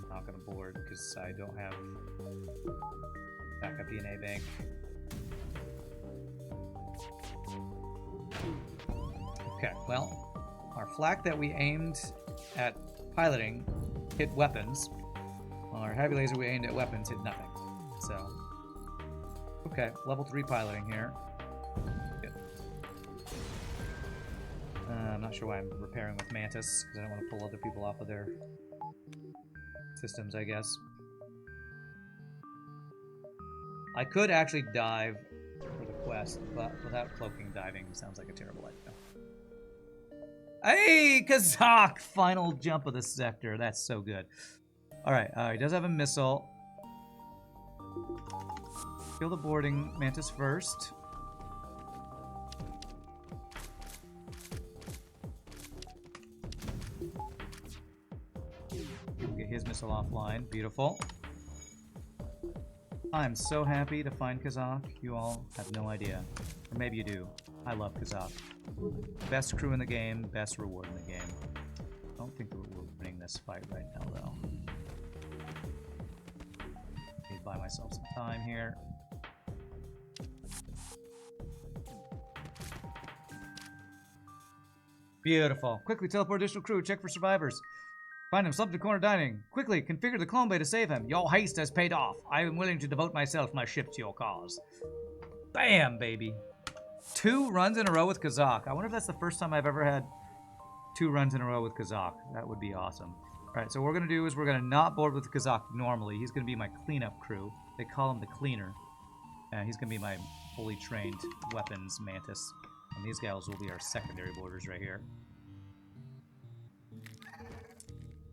A: Not gonna board because I don't have backup DNA bank. Okay, well, our flak that we aimed at piloting hit weapons, while our heavy laser we aimed at weapons hit nothing. So, okay, level 3 piloting here. Good. I'm not sure why I'm repairing with Mantis, because I don't want to pull other people off of their systems, I guess. I could actually dive for the quest, but without cloaking, diving sounds like a terrible idea. Hey, Kazaaak! Final jump of the sector. That's so good. Alright, he does have a missile. Kill the boarding Mantis first. Get his missile offline. Beautiful. I'm so happy to find Kazaaak. You all have no idea. Or maybe you do. I love Kazaaak. Best crew in the game, best reward in the game. I don't think we're winning this fight right now, though. buy myself some time here. Beautiful. Quickly teleport additional crew. Check for survivors. Find him. Slump to corner dining. Quickly configure the clone bay to save him. Your haste has paid off. I am willing to devote myself, my ship, to your cause. Bam, baby. 2 runs in a row with Kazaaak. I wonder if that's the first time I've ever had 2 runs in a row with Kazaaak. That would be awesome. Alright, so what we're going to do is we're going to not board with Kazaaak normally. He's going to be my cleanup crew. They call him the cleaner. And he's going to be my fully trained weapons mantis. And these guys will be our secondary boarders right here.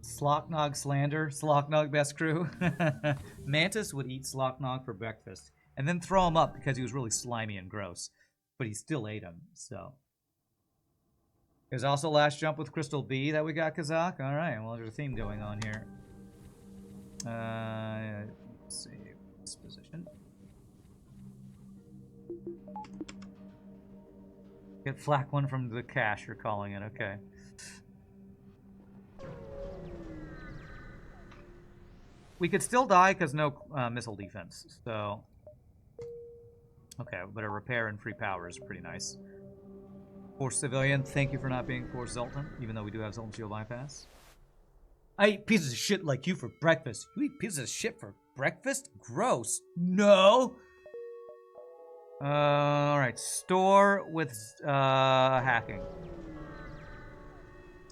A: Slocknog Slander. Slocknog best crew. Mantis would eat Slocknog for breakfast. And then throw him up because he was really slimy and gross. But he still ate him, so. There's also last jump with Crystal B that we got Kazaaak. Alright, well there's a theme going on here. Let's see. This position. Get flak one from the cache, you're calling it, okay. We could still die because no missile defense, so. Okay, but a repair and free power is pretty nice. Force Civilian, thank you for not being Force Zoltan, even though we do have Zoltan Shield bypass. I eat pieces of shit like you for breakfast. You eat pieces of shit for breakfast? Gross. No! Alright, store with hacking.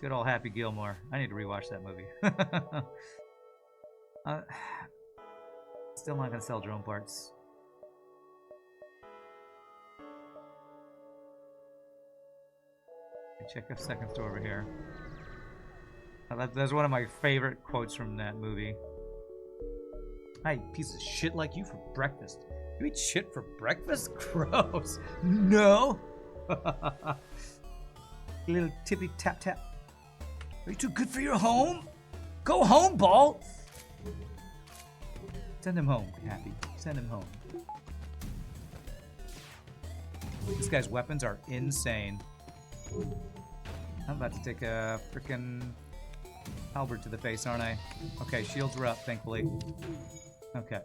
A: Good old Happy Gilmore. I need to rewatch that movie. Still not gonna sell drone parts. Check a second store over here. That's one of my favorite quotes from that movie. I eat pieces of shit like you for breakfast. You eat shit for breakfast? Gross. No. Little tippy tap tap. Are you too good for your home? Go home, Ball. Send him home, Happy. Send him home. This guy's weapons are insane. I'm about to take a frickin' halberd to the face, aren't I? Okay, shields were up, thankfully. Okay.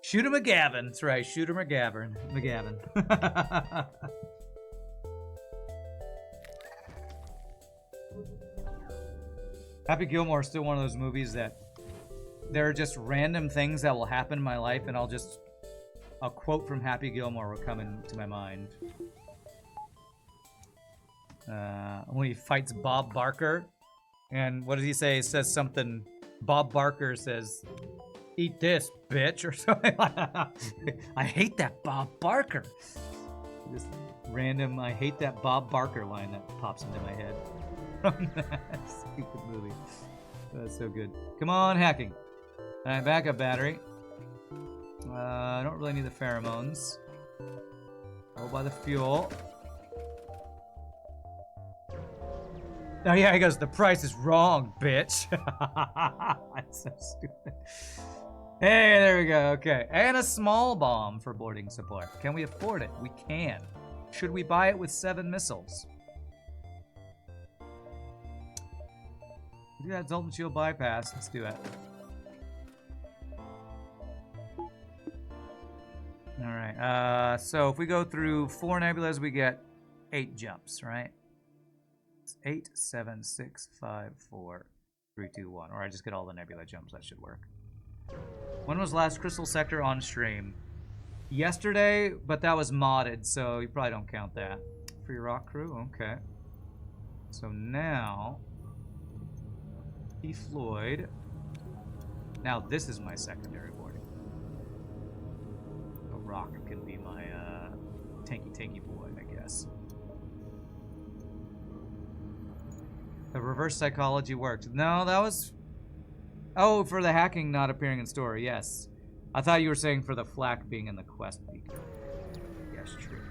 A: Shooter McGavin. That's right, Shooter McGavin. Happy Gilmore is still one of those movies that there are just random things that will happen in my life, and a quote from Happy Gilmore will come into my mind. When he fights Bob Barker, and what does he say? He says something. Bob Barker says, "Eat this, bitch," or something. I hate that Bob Barker. This random, I hate that Bob Barker line that pops into my head from that stupid movie. That's so good. Come on, hacking. Alright, backup battery. I don't really need the pheromones. Go by the fuel. Oh yeah, he goes, the price is wrong, bitch. That's so stupid. Hey, there we go, okay. And a small bomb for boarding support. Can we afford it? We can. Should we buy it with 7 missiles? We do have Zoltan Shield bypass, let's do it. Alright, so if we go through 4 nebulas, we get 8 jumps, right? It's 8, 7, 6, 5, 4, 3, 2, 1. Or I just get all the nebula jumps, that should work. When was last Crystal Sector on stream? Yesterday, but that was modded, so you probably don't count that. For your rock crew? Okay. So now, P. Floyd. Now this is my secondary boarding. So Rock can be my tanky boy, I guess. The reverse psychology worked. No, that was... Oh, for the hacking not appearing in store, yes. I thought you were saying for the flak being in the quest beacon. Yes, true.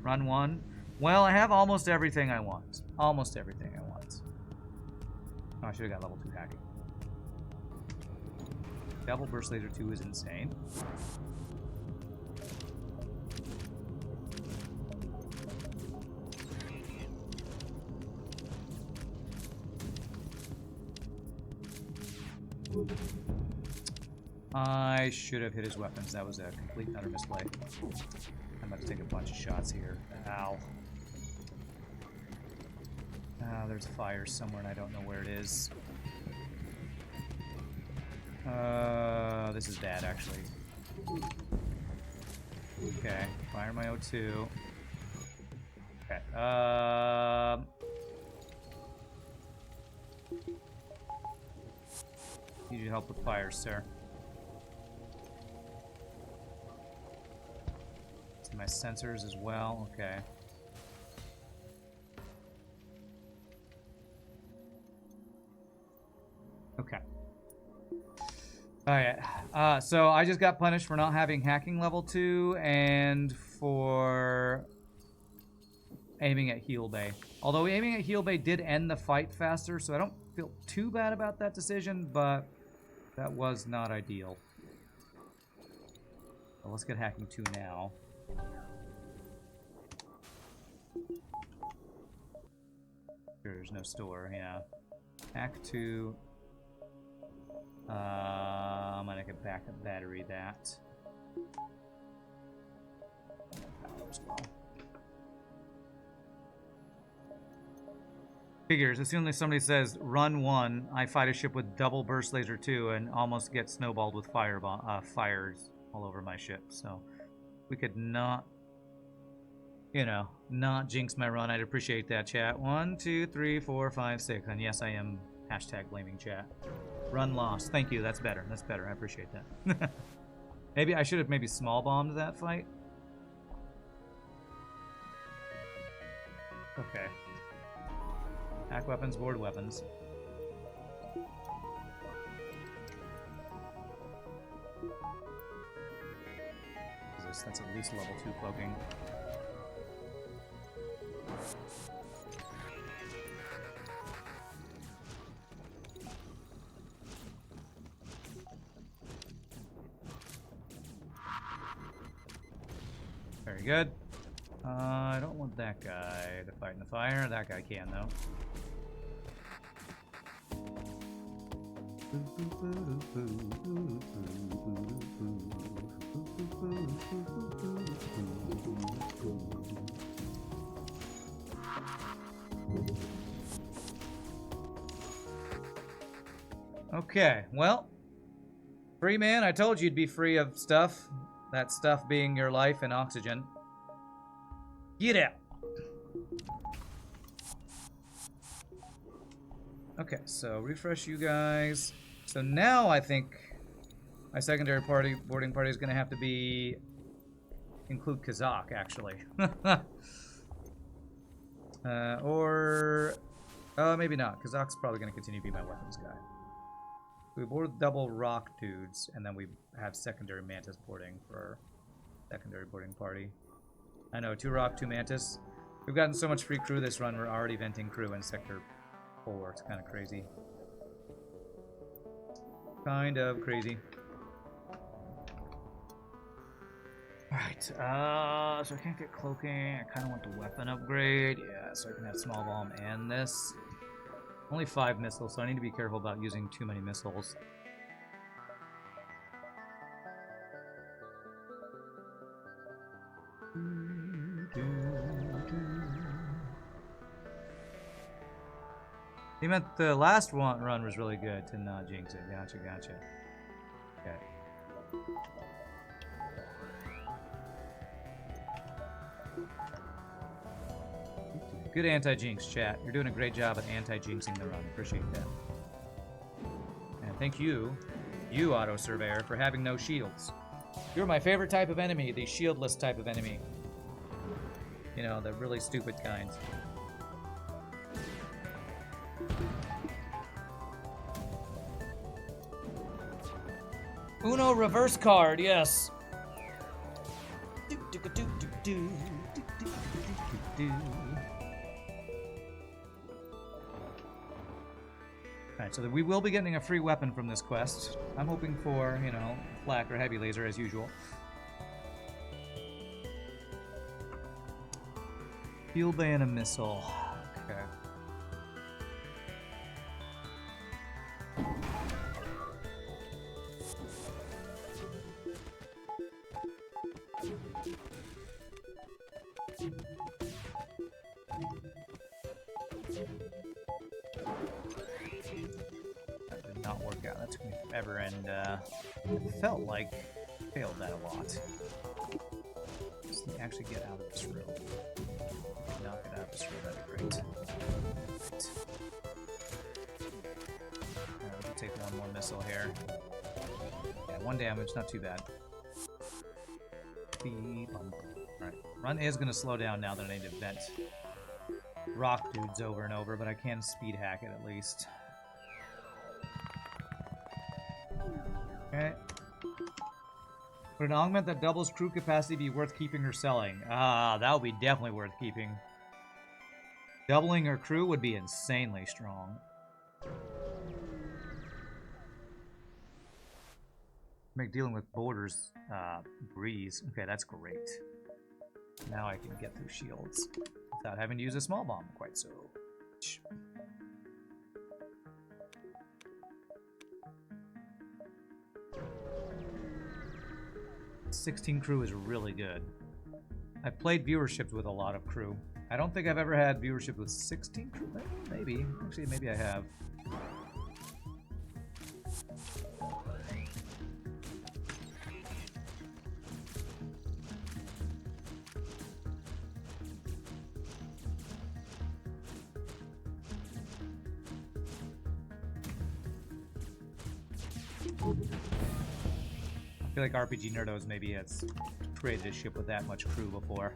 A: Run 1. Well, I have almost everything I want. Almost everything I want. Oh, I should have got level 2 hacking. Double Burst Laser 2 is insane. I should have hit his weapons. That was a complete utter misplay. I'm about to take a bunch of shots here. Ow. There's a fire somewhere and I don't know where it is. This is bad, actually. Okay, fire my O2. Okay, need your help with fire, sir. See my sensors as well, okay. Okay. Alright, so I just got punished for not having hacking level 2 and for aiming at Heal Bay. Although aiming at Heal Bay did end the fight faster, so I don't feel too bad about that decision, but that was not ideal. Well, let's get hacking 2 now. Sure, there's no store, yeah. Hack 2. I'm gonna get backup battery that. Power as well. Figures, as soon as somebody says run 1, I fight a ship with double burst laser 2 and almost get snowballed with fires all over my ship. So we could not, you know, not jinx my run. I'd appreciate that, chat. 1, 2, 3, 4, 5, 6. And yes, I am hashtag blaming chat. Run lost. Thank you. That's better. That's better. I appreciate that. Maybe I should have maybe small bombed that fight. Okay. Hack weapons, board weapons. That's at least level 2 cloaking. Very good. I don't want that guy to fight in the fire. That guy can, though. Okay, well, free man, I told you you'd be free of stuff. That stuff being your life and oxygen. Get out. Okay, so refresh you guys. So now I think my secondary boarding party is going to have to be include Kazaaak, actually. Or maybe not. Kazaaak's probably going to continue to be my weapons guy. We board double rock dudes, and then we have secondary mantis boarding for our secondary boarding party. I know, 2 rock, 2 mantis. We've gotten so much free crew this run, we're already venting crew in sector 4. It's kind of crazy. Kind of crazy. Alright, so I can't get cloaking. I kind of want the weapon upgrade. Yeah, so I can have small bomb and this. Only 5 missiles, so I need to be careful about using too many missiles. He meant the last run was really good to not jinx it. Gotcha, gotcha. Okay. Good anti-jinx, chat. You're doing a great job at anti-jinxing the run. Appreciate that. And thank you, Auto Surveyor, for having no shields. You're my favorite type of enemy, the shieldless type of enemy. You know, the really stupid kinds. Uno reverse card, yes. Alright, so we will be getting a free weapon from this quest. I'm hoping for, you know, flak or heavy laser as usual. Fuel bay and a missile. Okay. That did not work out. That took me forever, and it felt like I failed that a lot. Just to actually get out of this room. Not get out of this room, that'd be great. We can take one more missile here. Yeah, 1 damage, not too bad. Alright, run is going to slow down now that I need to vent rock dudes over and over, but I can speed hack it at least. Okay. Would an augment that doubles crew capacity be worth keeping or selling? Ah, that would be definitely worth keeping. Doubling her crew would be insanely strong. Make dealing with borders breeze. Okay, that's great. Now I can get through shields without having to use a small bomb quite so much. 16 crew is really good. I've played viewerships with a lot of crew. I don't think I've ever had viewership with 16 crew. Maybe. Actually, maybe I have. I feel like RPG Nerdos maybe has created a ship with that much crew before.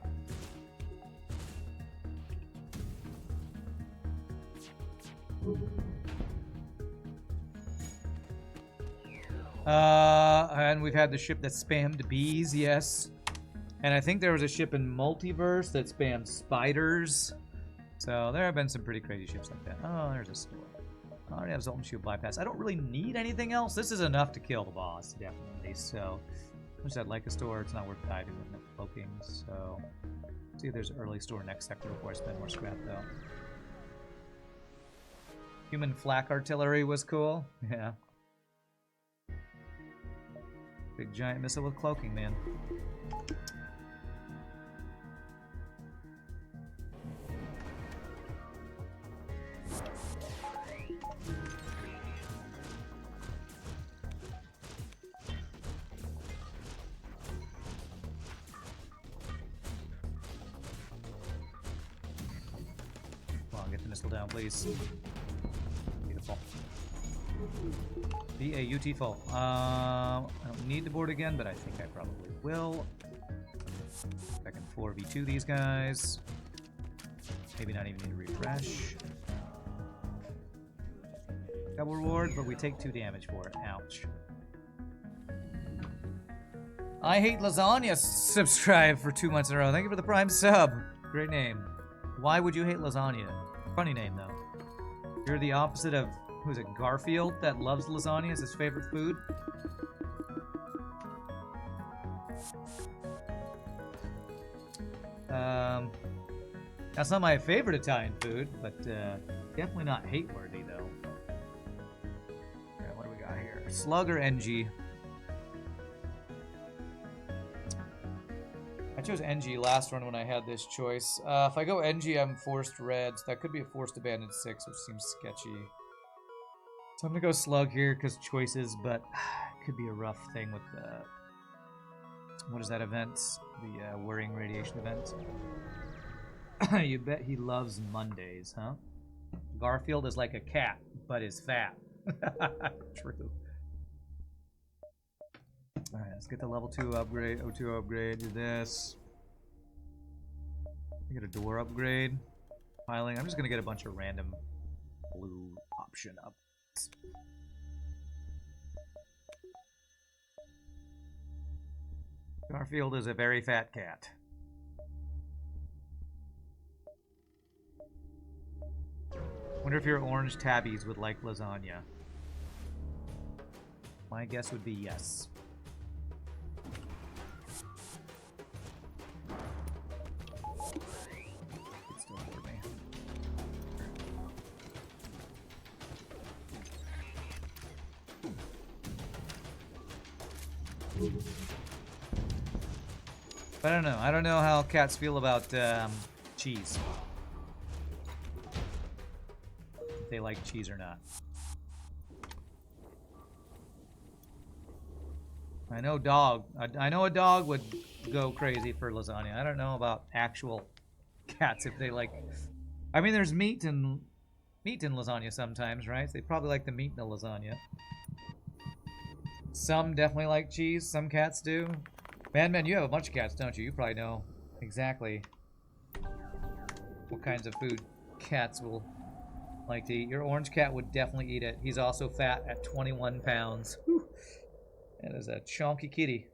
A: And we've had the ship that spammed bees, yes. And I think there was a ship in Multiverse that spammed spiders. So there have been some pretty crazy ships like that. Oh, there's a store. I already have Zoltan Shield bypass. I don't really need anything else. This is enough to kill the boss, definitely. So, I wish I'd like a store. It's not worth diving with no cloaking. So, see if there's an early store next sector before I spend more scrap, though. Human flak artillery was cool. Yeah. Big giant missile with cloaking, man. Down, please. Beautiful. B-A-U-T-ful. I don't need the board again, but I think I probably will. I can 4v2 these guys. Maybe not even need to refresh. Double reward, but we take 2 damage for it. Ouch. I hate lasagna. Subscribe for 2 months in a row. Thank you for the prime sub. Great name. Why would you hate lasagna? Funny name, though. You're the opposite of, who's it, Garfield, that loves lasagna as his favorite food? That's not my favorite Italian food, but definitely not hate-worthy, though. Alright, what do we got here? Slug or NG? I chose NG last run when I had this choice. If I go NG, I'm forced red. So that could be a forced abandoned 6, which seems sketchy. So I'm gonna go slug here because choices, but it could be a rough thing with the... What is that event? The Whirring Radiation event. You bet he loves Mondays, huh? Garfield is like a cat, but is fat. True. Alright, let's get the level 2 upgrade, O2 upgrade, do this. Get a door upgrade. Piling. I'm just gonna get a bunch of random blue option up. Garfield is a very fat cat. Wonder if your orange tabbies would like lasagna. My guess would be yes. But I don't know. I don't know how cats feel about cheese. If they like cheese or not. I know I know a dog would go crazy for lasagna. I don't know about actual cats if they like. I mean, there's meat in lasagna sometimes, right? They probably like the meat in the lasagna. Some definitely like cheese. Some cats do. Man, you have a bunch of cats, don't you? You probably know exactly what kinds of food cats will like to eat. Your orange cat would definitely eat it. He's also fat at 21 pounds. Whew. That is a chonky kitty.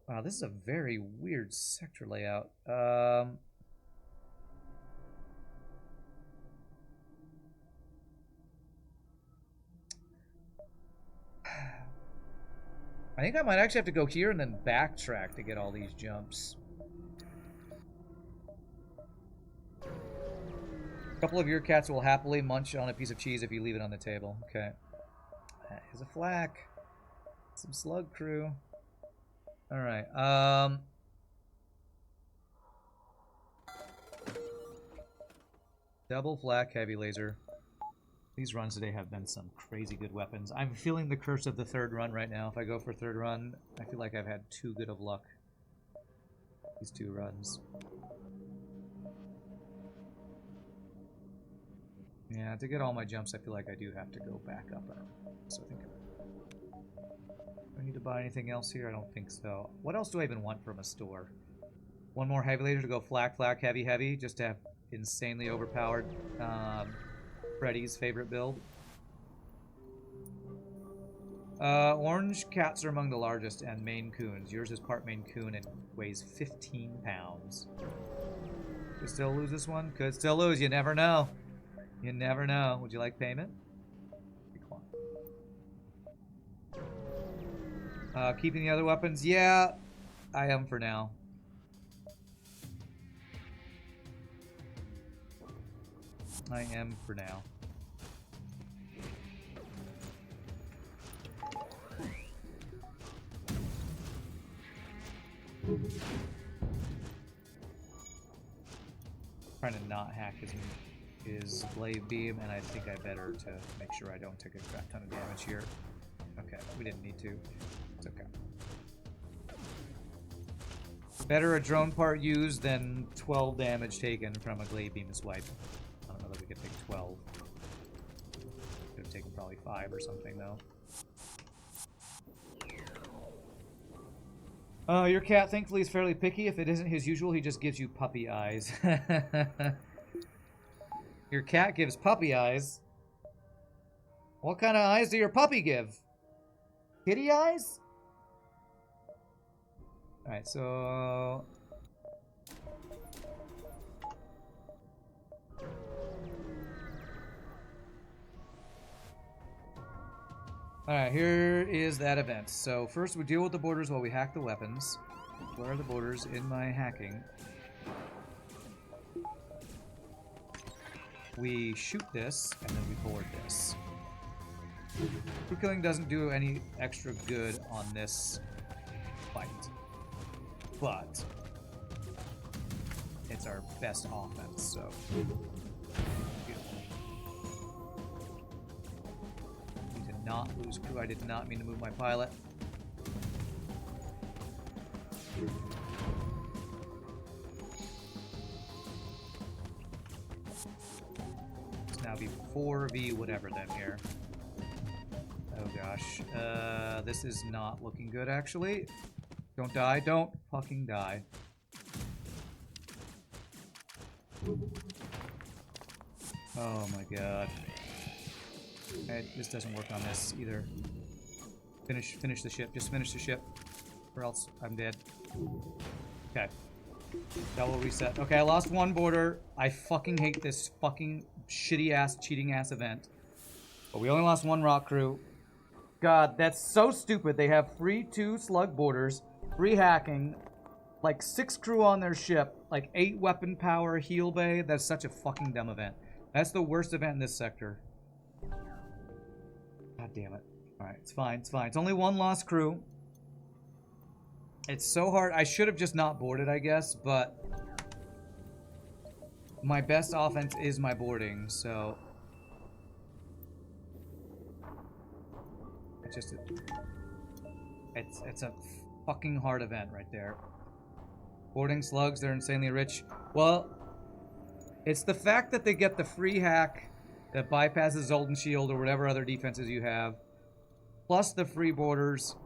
A: Wow, this is a very weird sector layout. I think I might actually have to go here and then backtrack to get all these jumps. A couple of your cats will happily munch on a piece of cheese if you leave it on the table. Okay. Here's a flak. Some slug crew. Alright, double flak, heavy laser. These runs today have been some crazy good weapons. I'm feeling the curse of the third run right now. If I go for third run, I feel like I've had too good of luck. These two runs. Yeah, to get all my jumps, I feel like I do have to go back up. So I think... Do I need to buy anything else here? I don't think so. What else do I even want from a store? One more heavy laser to go flak, heavy, heavy, just to have insanely overpowered Freddy's favorite build. Orange cats are among the largest and Maine Coons. Yours is part Maine Coon and weighs 15 pounds. Could still lose this one? Could still lose. You never know. You never know. Would you like payment? Keeping the other weapons? Yeah, I am for now. I am for now. Trying to not hack his blade beam, and I think I better to make sure I don't take a crap ton of damage here. Okay, we didn't need to. It's okay. Better a drone part used than 12 damage taken from a glade beam swipe. I don't know that we could take 12. Could have taken probably 5 or something though. Your cat thankfully is fairly picky. If it isn't his usual, he just gives you puppy eyes. Your cat gives puppy eyes? What kind of eyes do your puppy give? Kitty eyes? Alright, so... Alright, here is that event. So first we deal with the borders while we hack the weapons. Where are the borders in my hacking? We shoot this, and then we board this. Crew killing doesn't do any extra good on this fight. But it's our best offense, so beautiful. We did not lose crew. I did not mean to move my pilot. It's now be 4v whatever them here. Oh gosh. This is not looking good actually. Don't die. Don't fucking die. Oh my god. This doesn't work on this either. Finish the ship. Just finish the ship. Or else I'm dead. Okay. Double reset. Okay, I lost one border. I fucking hate this fucking shitty ass, cheating ass event. But we only lost one rock crew. God, that's so stupid. They have free 2 slug borders, free hacking, like 6 crew on their ship, like 8 weapon power, heal bay. That's such a fucking dumb event. That's the worst event in this sector. God damn it. Alright, it's fine, it's fine. It's only 1 lost crew. It's so hard. I should have just not boarded, I guess, but my best offense is my boarding, so it's just it's a fucking hard event right there. Boarding slugs, they're insanely rich. Well, it's the fact that they get the free hack that bypasses Zoltan Shield or whatever other defenses you have, plus the free boarders,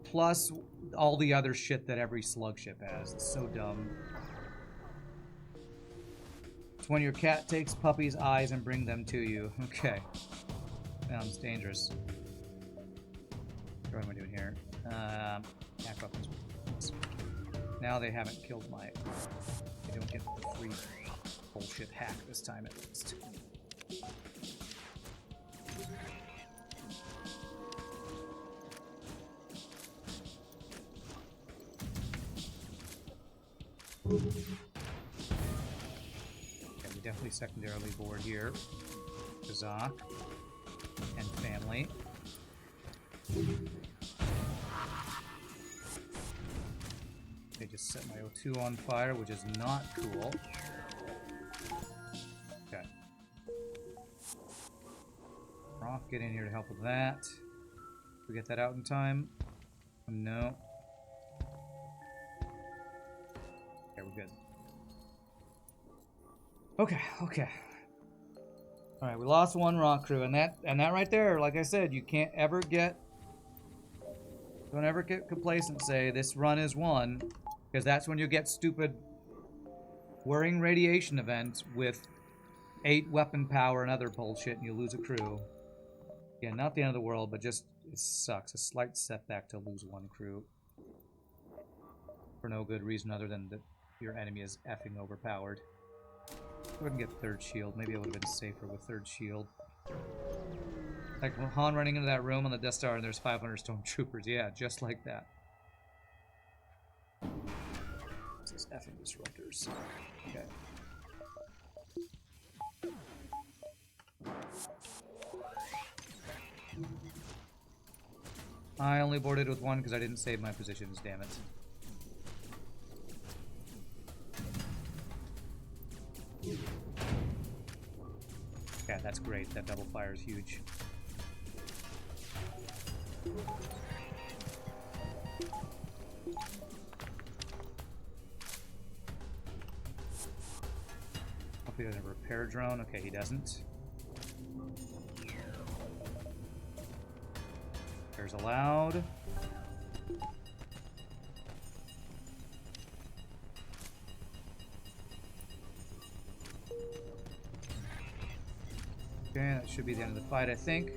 A: plus all the other shit that every slug ship has. It's so dumb. It's when your cat takes puppy's eyes and bring them to you. Okay. Sounds dangerous. What am I doing here? Hack weapons. Now they haven't killed my... They don't get the free bullshit hack this time at least. Okay, we definitely secondarily board here. Kazaaak and family. They just set my O2 on fire, which is not cool. Okay. Rock, get in here to help with that. We get that out in time? No. Okay, we're good. Okay, okay. Alright, we lost one rock crew, and that right there, like I said, you can't ever get... Don't ever get complacent and say, this run is won, because that's when you get stupid whirring radiation events with 8 weapon power and other bullshit, and you lose a crew. Yeah, not the end of the world, but just, it sucks. A slight setback to lose one crew. For no good reason other than that your enemy is effing overpowered. I wouldn't get third shield. Maybe I would have been safer with third shield. Like Han running into that room on the Death Star and there's 500 stormtroopers. Yeah, just like that. This is effing disruptors. Okay. I only boarded with one because I didn't save my positions, damn it. Yeah, that's great. That double fire is huge. Hope he doesn't have a repair drone. Okay, he doesn't. Repairs allowed. Okay, that should be the end of the fight, I think.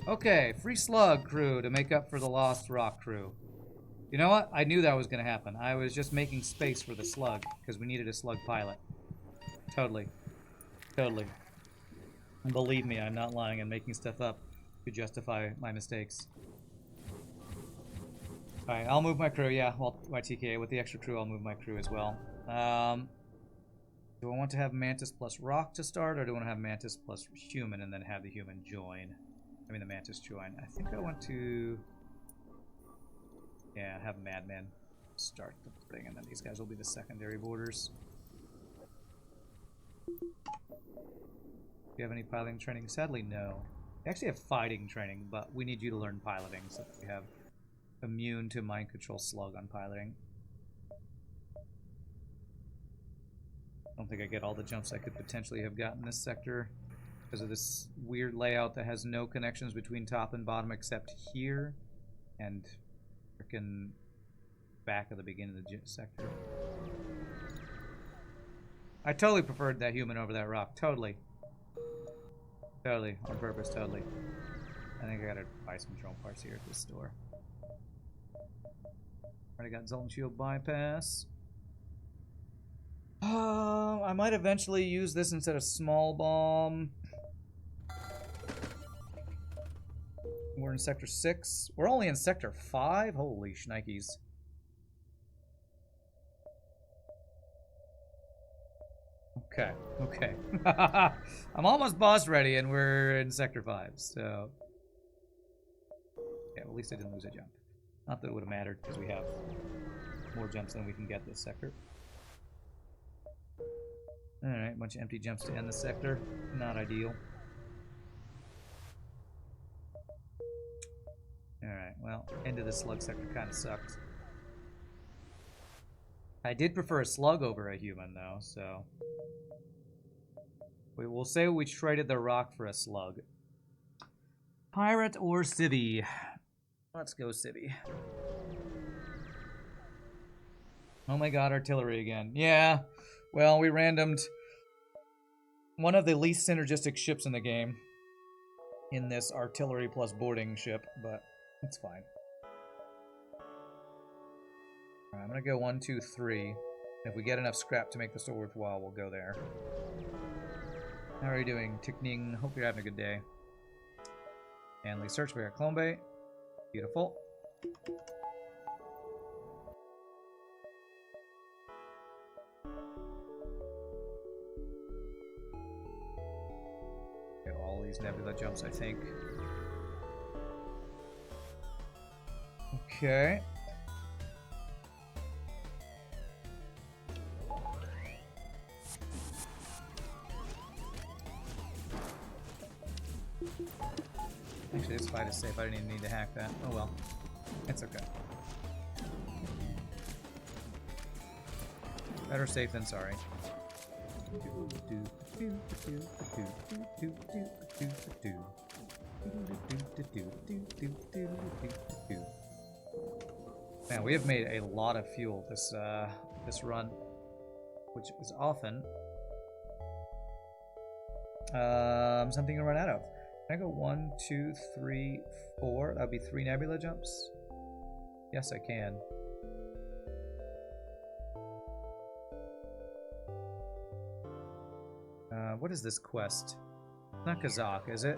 A: Okay, free slug crew to make up for the lost rock crew. You know what? I knew that was going to happen. I was just making space for the slug, because we needed a slug pilot. Totally. Totally. And believe me, I'm not lying and making stuff up to justify my mistakes. Alright, I'll move my crew, yeah, well, YTK, with the extra crew, I'll move my crew as well. Do I want to have Mantis plus Rock to start, or do I want to have Mantis plus Human and then have the Human join? I mean, the Mantis join. I think I want to... Yeah, have Madman start the thing, and then these guys will be the secondary boarders. Do you have any piloting training? Sadly, no. We actually have fighting training, but we need you to learn piloting so that we have immune to mind control slug on piloting. I don't think I get all the jumps I could potentially have gotten in this sector because of this weird layout that has no connections between top and bottom except here and frickin' back of the beginning of the sector. I totally preferred that human over that rock. Totally. Totally. On purpose, totally. I think I gotta buy some drone parts here at this store. Already got Zoltan Shield bypass. I might eventually use this instead of small bomb. We're in sector 6. We're only in sector 5? Holy shnikes. Okay, okay. I'm almost boss ready and we're in sector 5, so... Yeah, well, at least I didn't lose a jump. Not that it would have mattered because we have more jumps than we can get this sector. Alright, bunch of empty jumps to end the sector. Not ideal. Alright, well, end of the slug sector kind of sucked. I did prefer a slug over a human, though, so... We will say we traded the rock for a slug. Pirate or civvy? Let's go civvy. Oh my god, artillery again. Yeah, well, we randomed one of the least synergistic ships in the game in this artillery plus boarding ship, but it's fine. Alright, I'm gonna go 1, 2, 3. If we get enough scrap to make this all worthwhile, we'll go there. How are you doing, Tickning? Hope you're having a good day. Hanley search, we got Clone Bay. Beautiful. Get all these nebula jumps, I think. Okay. Actually, this fight is safe. I didn't even need to hack that. Oh well. It's okay. Better safe than sorry. Man, we have made a lot of fuel this run, which is often something to run out of. Can I go 1, 2, 3, 4? That would be 3 nebula jumps. Yes, I can. What is this quest? It's not Kazaaak, is it?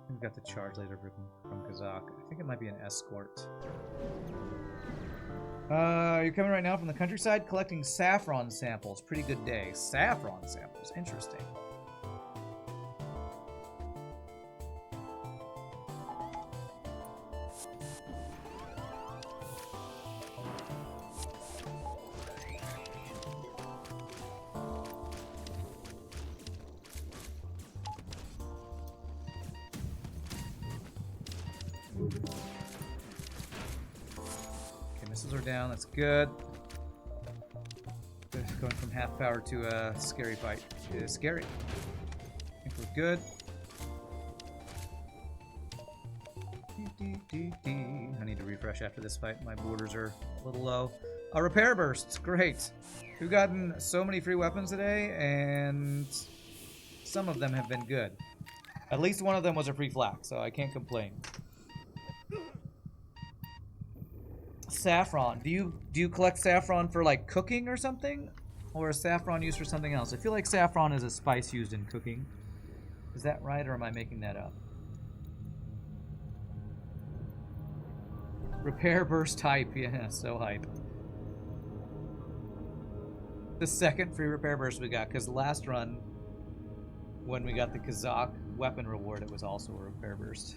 A: We've got the charge later from Kazaaak. I think it might be an escort. You're coming right now from the countryside collecting saffron samples. Pretty good day. Saffron samples. Interesting. Okay, missiles are down. That's good. Going from half power to a scary fight. It is scary. I think we're good. I need to refresh after this fight. My borders are a little low. Repair bursts. Great. We've gotten so many free weapons today, and some of them have been good. At least one of them was a free flak, so I can't complain. Saffron. Do you collect saffron for like cooking or something? Or is saffron used for something else? I feel like saffron is a spice used in cooking. Is that right, or am I making that up? Repair burst hype. Yeah, so hype. The second free repair burst we got, because last run, when we got the Kazaaak weapon reward, it was also a repair burst.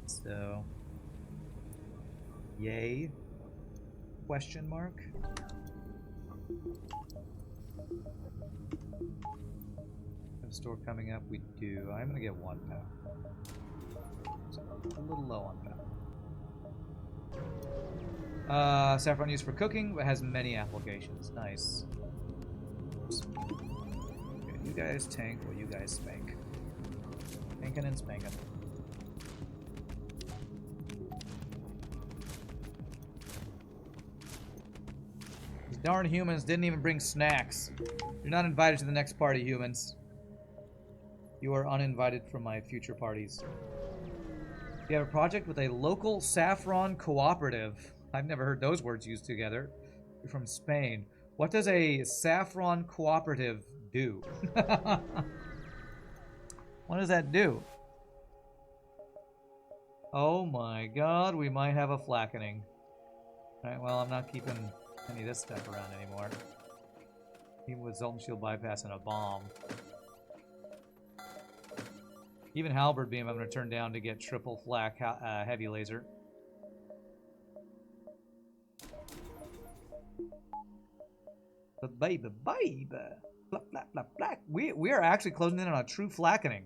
A: So, yay? Question mark? Have a store coming up? We do. I'm gonna get 1 power. So a little low on power. Saffron used for cooking, but has many applications. Nice. Okay, you guys tank while you guys spank. Tanking and spanking. These darn humans didn't even bring snacks. You're not invited to the next party, humans. You are uninvited from my future parties. You have a project with a local saffron cooperative. I've never heard those words used together. You're from Spain. What does a saffron cooperative do? What does that do? Oh my god, we might have a flackening. Alright, well, I'm not keeping any of this stuff around anymore. Even with Zoltan Shield bypass and a bomb. Even Halberd Beam I'm going to turn down to get triple flak heavy laser. Baby. Flap, flap, flap, flap. We are actually closing in on a true flackening.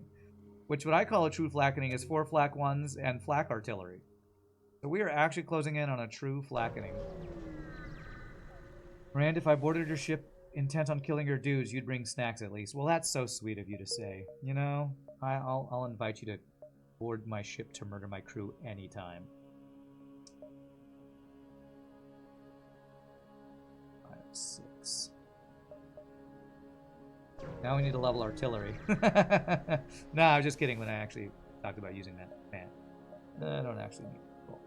A: Which what I call a true flackening is 4 flak 1s and flak artillery. So we are actually closing in on a true flackening. Rand, if I boarded your ship intent on killing your dudes, you'd bring snacks at least. Well, that's so sweet of you to say. You know, I'll invite you to board my ship to murder my crew anytime. 5, 6. Now we need to level artillery. No, I was just kidding when I actually talked about using that. Man, I don't actually need it. Cool.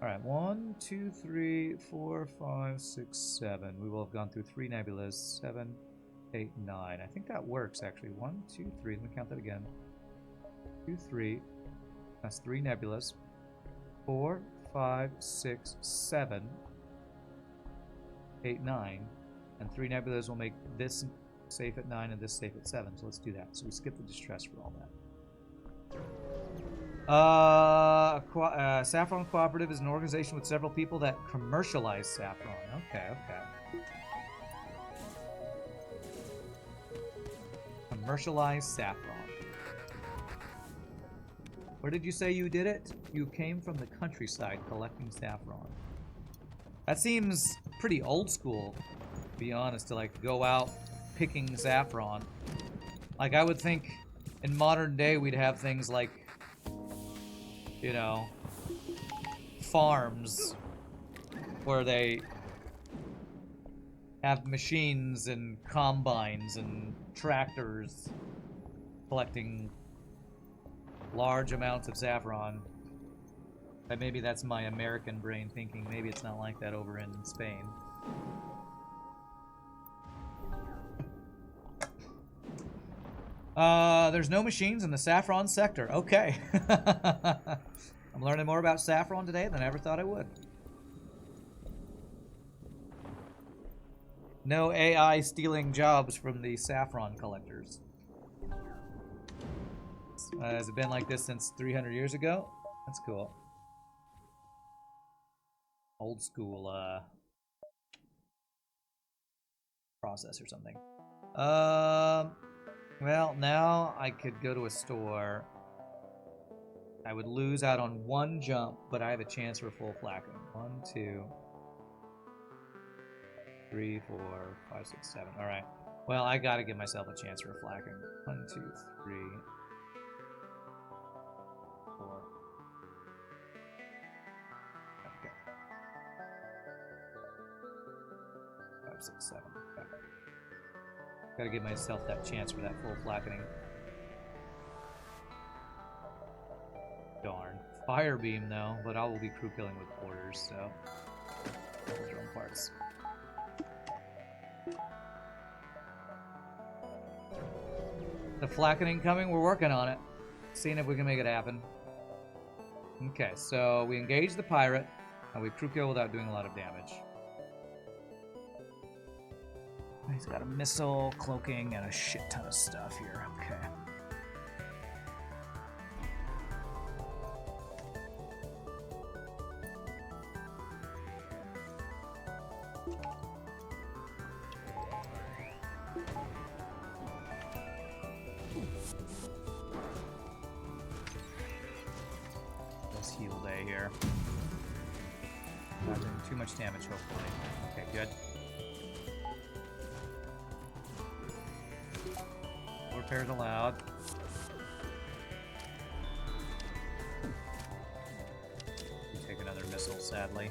A: Alright, 1, 2, 3, 4, 5, 6, 7. We will have gone through 3 nebulas. 7, 8, 9. I think that works, actually. 1, 2, 3. Let me count that again. 2, 3. That's 3 nebulas. 4, 5, 6, 7, 8, 9. And 3 nebulas will make this safe at 9 and this safe at 7. So let's do that. So we skip the distress for all that. Saffron Cooperative is an organization with several people that commercialize saffron. Okay, okay. Commercialize saffron. Where did you say you did it? You came from the countryside collecting saffron. That seems pretty old school, to be honest, to like go out picking saffron. Like I would think in modern day we'd have things like, you know, farms where they have machines and combines and tractors collecting large amounts of saffron. But maybe that's my American brain thinking. Maybe it's not like that over in Spain. There's no machines in the saffron sector. Okay. I'm learning more about saffron today than I ever thought I would. No AI stealing jobs from the saffron collectors. Has it been like this since 300 years ago? That's cool. Old school process or something. Well, now I could go to a store. I would lose out on 1 jump, but I have a chance for full flacking. 1, 2, 3, 4, 5, 6, 7. All right. Well, I gotta give myself a chance for a flacking. 1, 2, 3, 4. Okay. 5, 6, 7. Okay. Gotta give myself that chance for that full flackening. Darn. Fire beam though, but I will be crew killing with orders, so drone parts. The flackening coming, we're working on it. Seeing if we can make it happen. Okay, so we engage the pirate, and we crew kill without doing a lot of damage. He's got a missile, cloaking, and a shit ton of stuff here. Okay. Let's heal day here. Not doing too much damage, hopefully. Okay, good. Repairs allowed. We take another missile, sadly.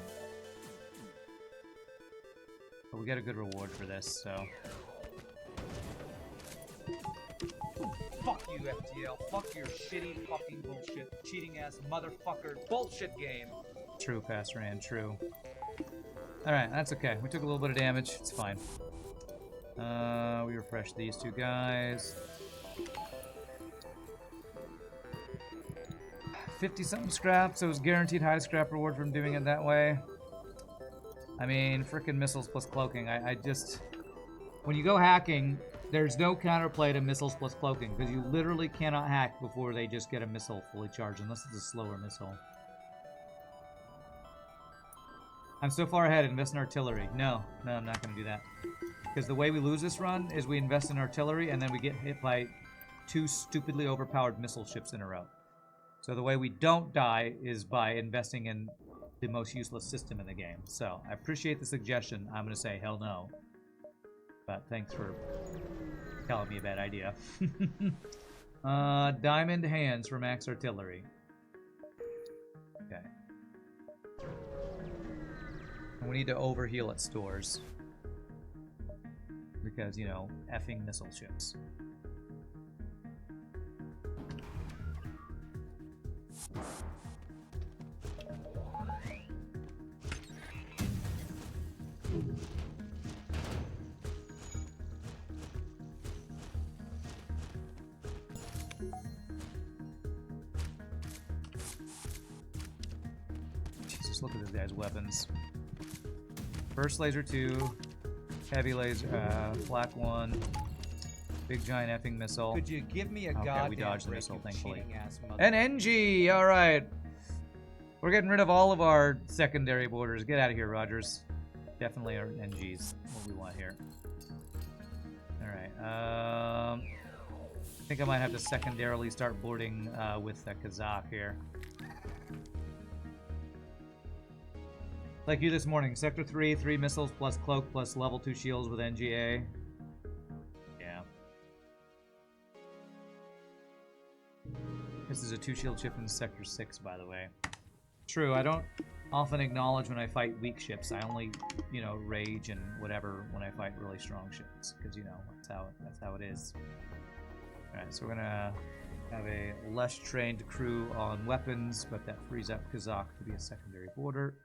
A: But we get a good reward for this, so.
B: Fuck you, FTL. Fuck your shitty fucking bullshit, cheating ass motherfucker bullshit game.
A: True, Pastor Rand, true. Alright, that's okay. We took a little bit of damage. It's fine. We refreshed these 2 guys. 50-something scrap, so it was guaranteed high scrap reward from doing it that way. I mean, frickin' missiles plus cloaking. I just... When you go hacking, there's no counterplay to missiles plus cloaking, because you literally cannot hack before they just get a missile fully charged, unless it's a slower missile. I'm so far ahead. Invest in artillery. No, I'm not going to do that. Because the way we lose this run is we invest in artillery and then we get hit by 2 stupidly overpowered missile ships in a row. So the way we don't die is by investing in the most useless system in the game. So I appreciate the suggestion. I'm going to say hell no. But thanks for telling me a bad idea. Diamond hands for max artillery. Okay. And we need to overheal at stores. Because, you know, effing missile ships. Jesus, look at this guy's weapons. Burst laser 2, heavy laser, flak 1, big giant effing missile.
B: Could you give me a
A: Okay,
B: goddamn
A: we dodged the
B: break,
A: missile,
B: you
A: thankfully.
B: cheating-ass mother-
A: An NG! Alright. We're getting rid of all of our secondary borders. Get out of here, Rogers. Definitely our NGs. What we want here. Alright. I think I might have to secondarily start boarding with the Kazaaak here. Like you this morning. Sector 3, 3 missiles plus cloak plus level 2 shields with NGA. Yeah. This is a 2 shield ship in Sector 6, by the way. True, I don't often acknowledge when I fight weak ships. I only, you know, rage and whatever when I fight really strong ships. Because, you know, that's how it is. Alright, so we're gonna have a less trained crew on weapons, but that frees up Kazaaak to be a secondary border.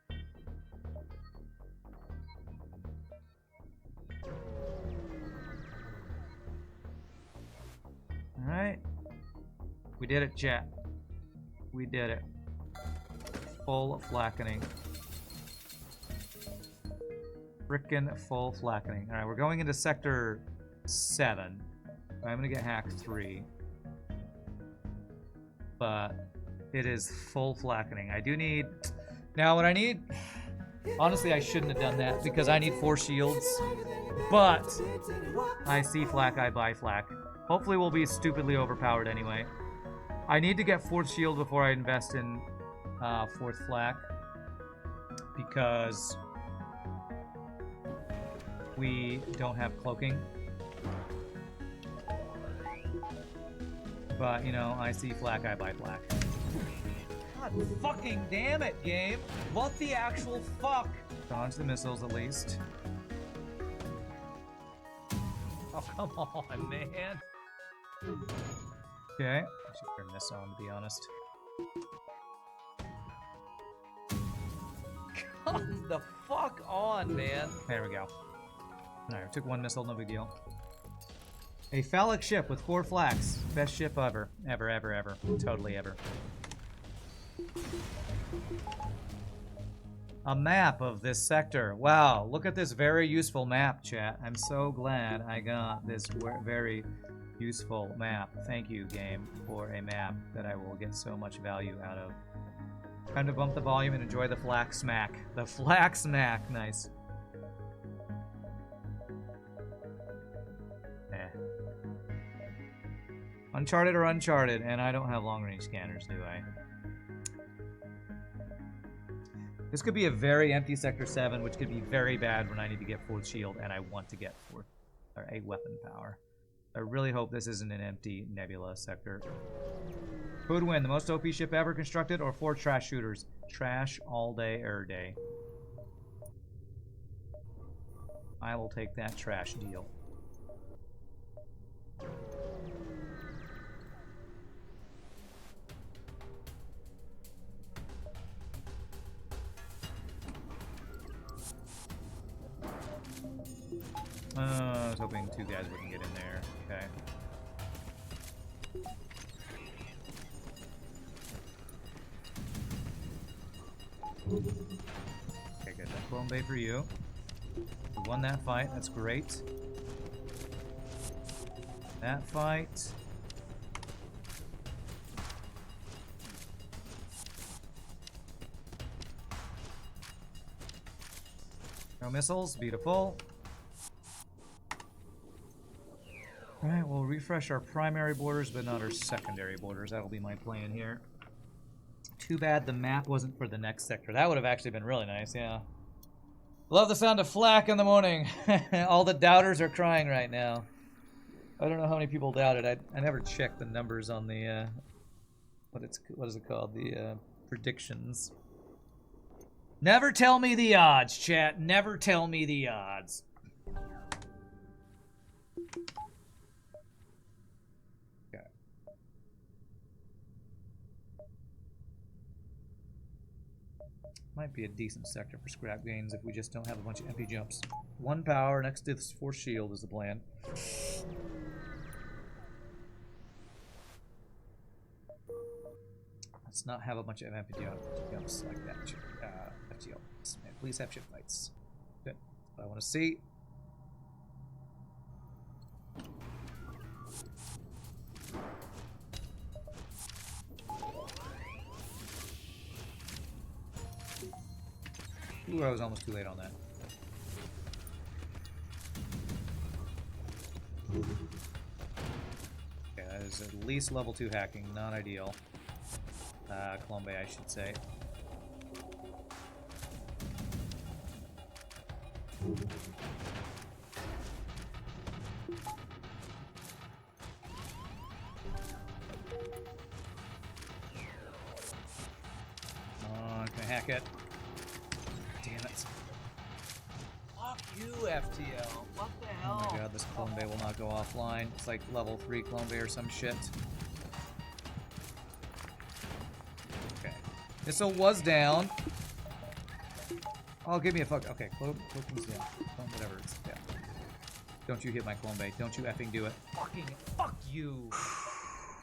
A: Alright. We did it, chat. We did it. Full flackening. Frickin' full flackening. Alright, we're going into Sector 7. I'm gonna get hack 3. But it is full flackening. I do need... Now, what I need... Honestly, I shouldn't have done that because I need 4 shields. But I see flak, I buy flak. Hopefully we'll be stupidly overpowered anyway. I need to get 4th shield before I invest in 4th flak. Because we don't have cloaking. But, you know, I see flak, I buy flak.
B: God fucking damn it, game! What the actual fuck?
A: Dodge the missiles at least.
B: Oh, come on, man.
A: Okay. I should turn this on, to be honest.
B: Come the fuck on, man.
A: There we go. Alright, we took 1 missile, no big deal. A phallic ship with 4 flaks. Best ship ever. Ever, ever, ever. Totally ever. A map of this sector. Wow, look at this very useful map, chat. I'm so glad I got this very useful map. Thank you, game, for a map that I will get so much value out of. Time to bump the volume and enjoy the flak smack. The flak smack. Nice. Uncharted or Uncharted, and I don't have long-range scanners, do I? This could be a very empty Sector 7, which could be very bad when I need to get 4th shield, and I want to get 4th, or 8 weapon power. I really hope this isn't an empty Nebula sector. Who would win, the most OP ship ever constructed, or 4 trash shooters? Trash all day, every day. I will take that trash deal. I was hoping 2 guys wouldn't get in there. Okay. Okay, good. That clone bay for you. We won that fight. That's great. That fight. No missiles, beautiful. Alright, we'll refresh our primary borders, but not our secondary borders. That'll be my plan here. Too bad the map wasn't for the next sector. That would have actually been really nice, yeah. Love the sound of flak in the morning. All the doubters are crying right now. I don't know how many people doubted. I never checked the numbers on the, what is it called? The, predictions. Never tell me the odds, chat. Never tell me the odds. Okay. Might be a decent sector for scrap gains if we just don't have a bunch of empty jumps. 1 power next to this 4 shield is the plan. Let's not have a bunch of empty jumps like that. FTL. Please have ship fights. Good. That's what I want to see. Ooh, I was almost too late on that. Okay, that is at least level 2 hacking, not ideal. Colombe, I should say. Come on, can I hack it? Damn it.
B: Fuck you, FTL. What the hell?
A: Oh my god, this Colombe will not go offline. It's like level 3 Colombe or some shit. Okay. Missile was down. Oh, give me a fuck. Okay, Cloak was down. Whatever it's down. Don't you hit my Colombe. Don't you effing do it.
B: Fuck you.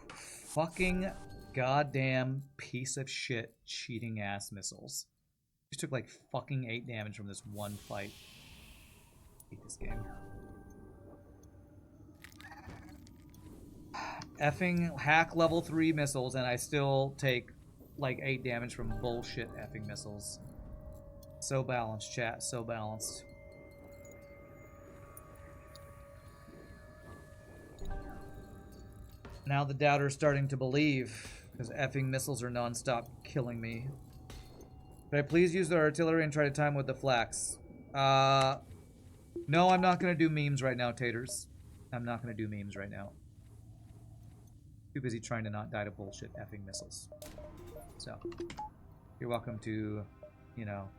A: Fucking goddamn piece of shit cheating ass missiles. Just took like fucking 8 damage from this one fight. I hate this game. Effing hack level 3 missiles and I still take like 8 damage from bullshit effing missiles. So balanced, chat. So balanced. Now the doubter's starting to believe, because effing missiles are non-stop killing me. Could I please use the artillery and try to time with the flax? No, I'm not going to do memes right now, taters. I'm not going to do memes right now. Too busy trying to not die to bullshit effing missiles. So, you're welcome to, you know,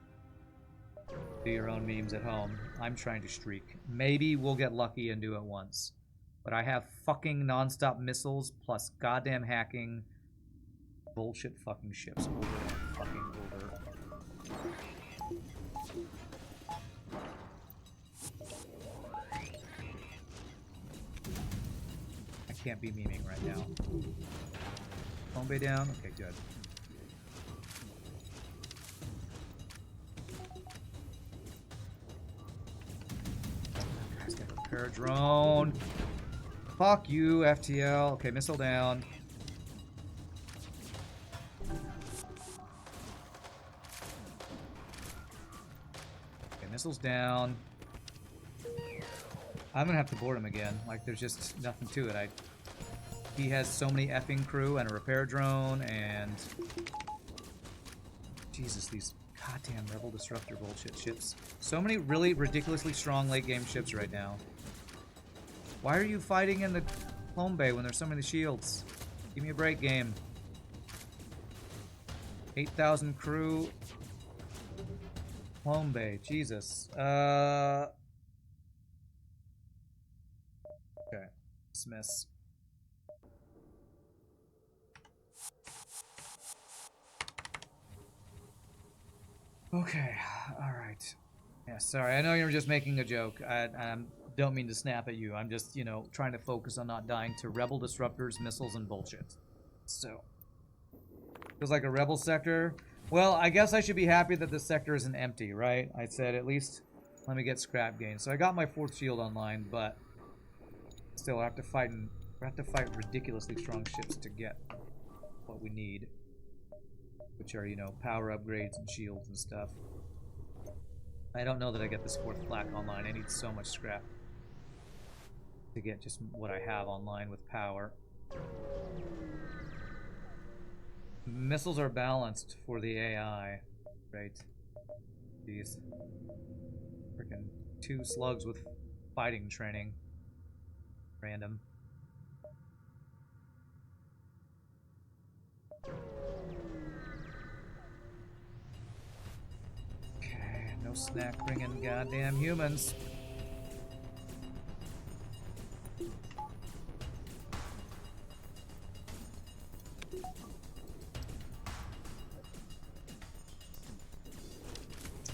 A: do your own memes at home. I'm trying to streak. Maybe we'll get lucky and do it once. But I have fucking non-stop missiles plus goddamn hacking bullshit fucking ships over and fucking over. I can't be memeing right now. Home bay down? Okay, good. Repair drone. Fuck you, FTL. Okay, missile down. Okay, missiles down. I'm gonna have to board him again. Like, there's just nothing to it. He has so many effing crew and a repair drone and... Jesus, these goddamn Rebel Disruptor bullshit ships. So many really ridiculously strong late game ships right now. Why are you fighting in the home bay when there's so many shields? Give me a break, game. 8,000 crew. Home bay, Jesus. Okay. Dismiss. Okay, alright. Yeah, sorry, I know you're just making a joke. I don't mean to snap at you. I'm just, you know, trying to focus on not dying to Rebel Disruptors, missiles, and bullshit. So. Feels like a Rebel sector. Well, I guess I should be happy that this sector isn't empty, right? I said at least let me get scrap gain. So I got my 4th shield online, but still I have to fight ridiculously strong ships to get what we need. Which are, you know, power upgrades and shields and stuff. I don't know that I get this 4th flak online. I need so much scrap to get just what I have online with power. Missiles are balanced for the AI. Right. Jeez. Freaking 2 slugs with fighting training. Random. Okay, no snack bringing goddamn humans.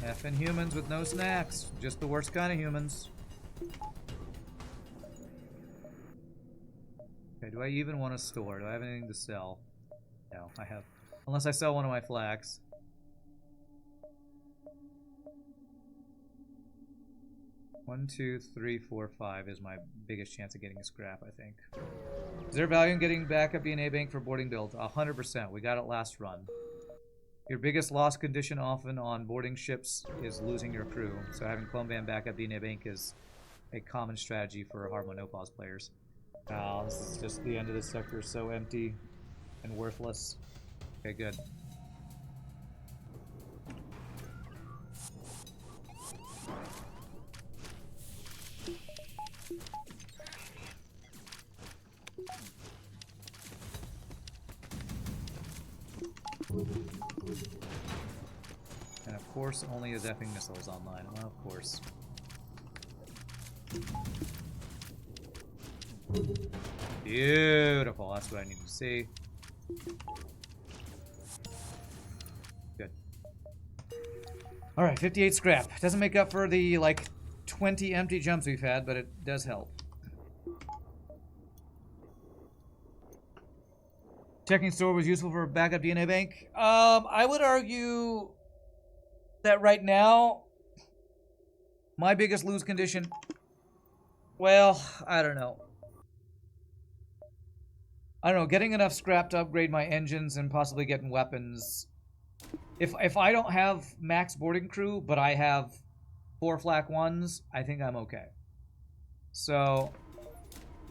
A: Effing humans with no snacks. Just the worst kind of humans. Okay, do I even want to store? Do I have anything to sell? No, I have. Unless I sell one of my flags. One, two, three, four, 5 is my biggest chance of getting a scrap, I think. Is there value in getting backup DNA bank for boarding builds? 100%. We got it last run. Your biggest loss condition often on boarding ships is losing your crew, so having clone band backup DNA bank is a common strategy for hard monopause players. Oh, this is just the end of this sector, so empty and worthless. Okay, good. And of course, only his effing missiles online. Well, of course. Beautiful. That's what I need to see. Good. Alright, 58 scrap. Doesn't make up for the, like, 20 empty jumps we've had, but it does help. Checking store was useful for a backup DNA bank. I would argue that right now, my biggest lose condition, well, I don't know. Getting enough scrap to upgrade my engines and possibly getting weapons. If I don't have max boarding crew, but I have 4 flak 1s, I think I'm okay. So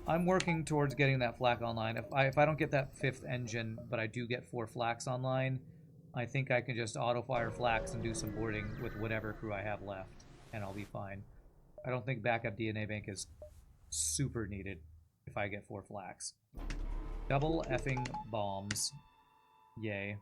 A: I'm working towards getting that flak online. If I don't get that 5th engine, but I do get 4 flaks online, I think I can just auto-fire flaks and do some boarding with whatever crew I have left, and I'll be fine. I don't think backup DNA bank is super needed if I get 4 flaks. Double effing bombs. Yay.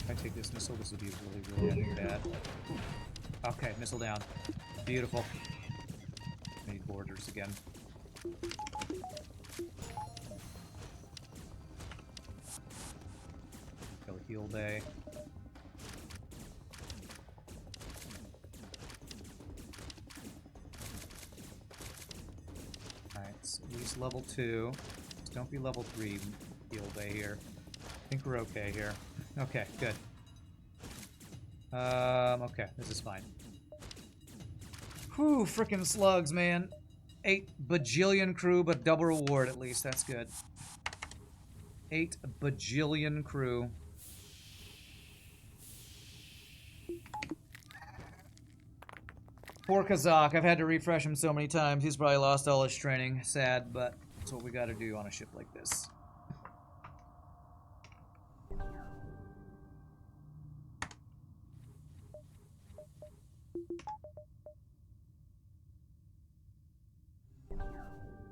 A: If I take this missile, this will be really, really bad. Okay, missile down. Beautiful. I need borders again. Kill a heal bay. Alright, so at least level 2. Just don't be level 3 heal bay here. I think we're okay here. Okay, good. Okay, this is fine. Whew, frickin' slugs, man. 8 bajillion crew, but double reward at least. That's good. 8 bajillion crew. Poor Kazaaak. I've had to refresh him so many times. He's probably lost all his training. Sad, but that's what we gotta do on a ship like this.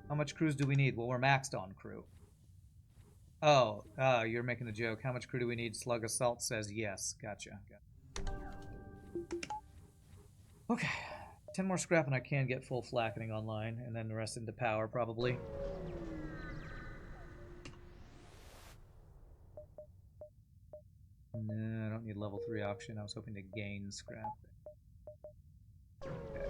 A: How much crews do we need? Well, we're maxed on crew. Oh, you're making a joke. How much crew do we need? Slug Assault says yes. Gotcha. Okay. 10 more scrap and I can get full flackening online, and then the rest into power, probably. No, I don't need level 3 auction. I was hoping to gain scrap. Okay.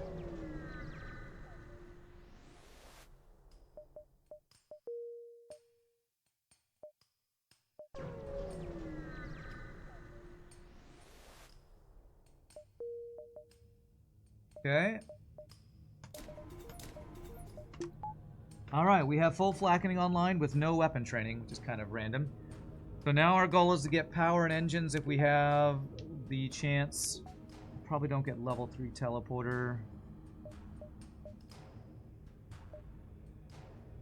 A: Okay. Alright, we have full flackening online with no weapon training, which is kind of random. So now our goal is to get power and engines if we have the chance. Probably don't get level 3 teleporter.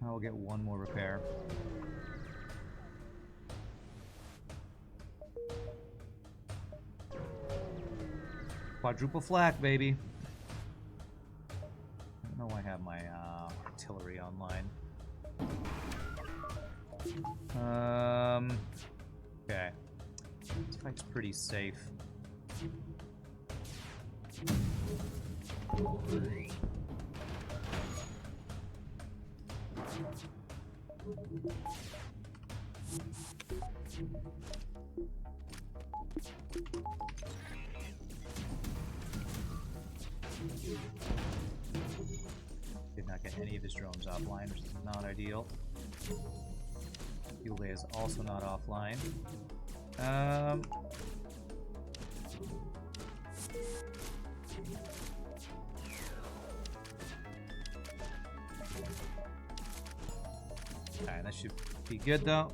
A: I will get one more repair. Quadruple flak, baby. I don't know I have my artillery online. Okay. This fight's pretty safe. Did not get any of his drones offline, which is not ideal. Fuel Day is also not offline. Alright, that should be good though.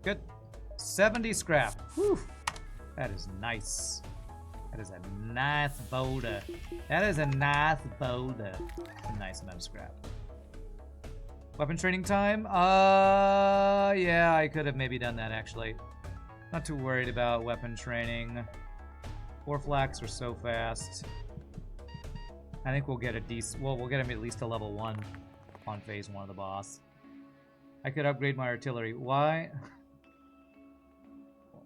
A: Good. 70 scrap. Whew. That is nice. That is a nice boulder. That is a nice boulder. A nice amount of scrap. Weapon training time? Yeah, I could have maybe done that actually. Not too worried about weapon training. 4 flaks are so fast. I think we'll get a decent. Well, we'll get him at least to level 1 on phase 1 of the boss. I could upgrade my artillery. Why?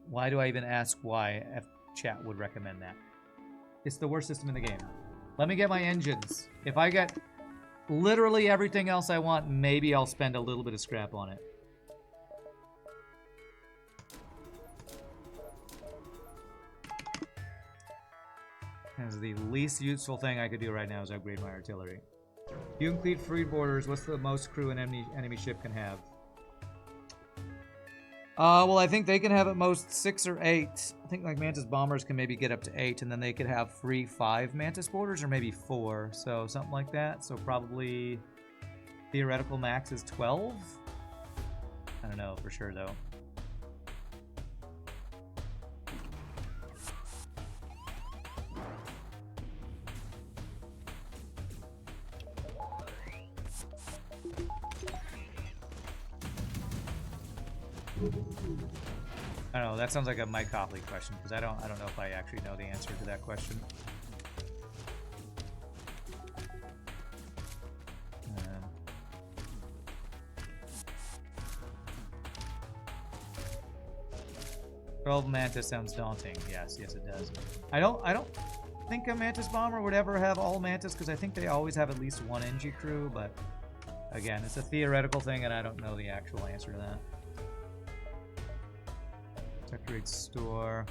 A: Why do I even ask why? If chat would recommend that. It's the worst system in the game. Let me get my engines. If I get literally everything else I want, maybe I'll spend a little bit of scrap on it. That's the least useful thing I could do right now is upgrade my artillery. If you include free borders, what's the most crew an enemy ship can have? Well, I think they can have at most 6 or 8. I think like Mantis bombers can maybe get up to 8, and then they could have free 5 Mantis boarders, or maybe 4. So something like that. So probably theoretical max is 12. I don't know for sure though. I don't know, that sounds like a Mike Copley question, because I don't know if I actually know the answer to that question. 12 Mantis sounds daunting. Yes, yes it does. I don't think a Mantis bomber would ever have all Mantis, because I think they always have at least 1 NG crew, but again, it's a theoretical thing and I don't know the actual answer to that. Decorate store.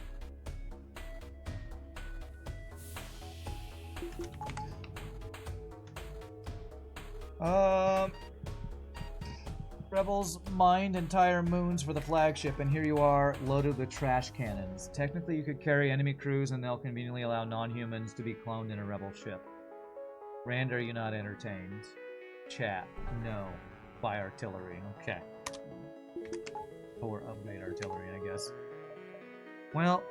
A: Rebels mined entire moons for the flagship, and here you are, loaded with trash cannons. Technically, you could carry enemy crews, and they'll conveniently allow non-humans to be cloned in a rebel ship. Rand, are you not entertained? Chat, no. Buy artillery. Okay. Or upgrade artillery, I guess. Well,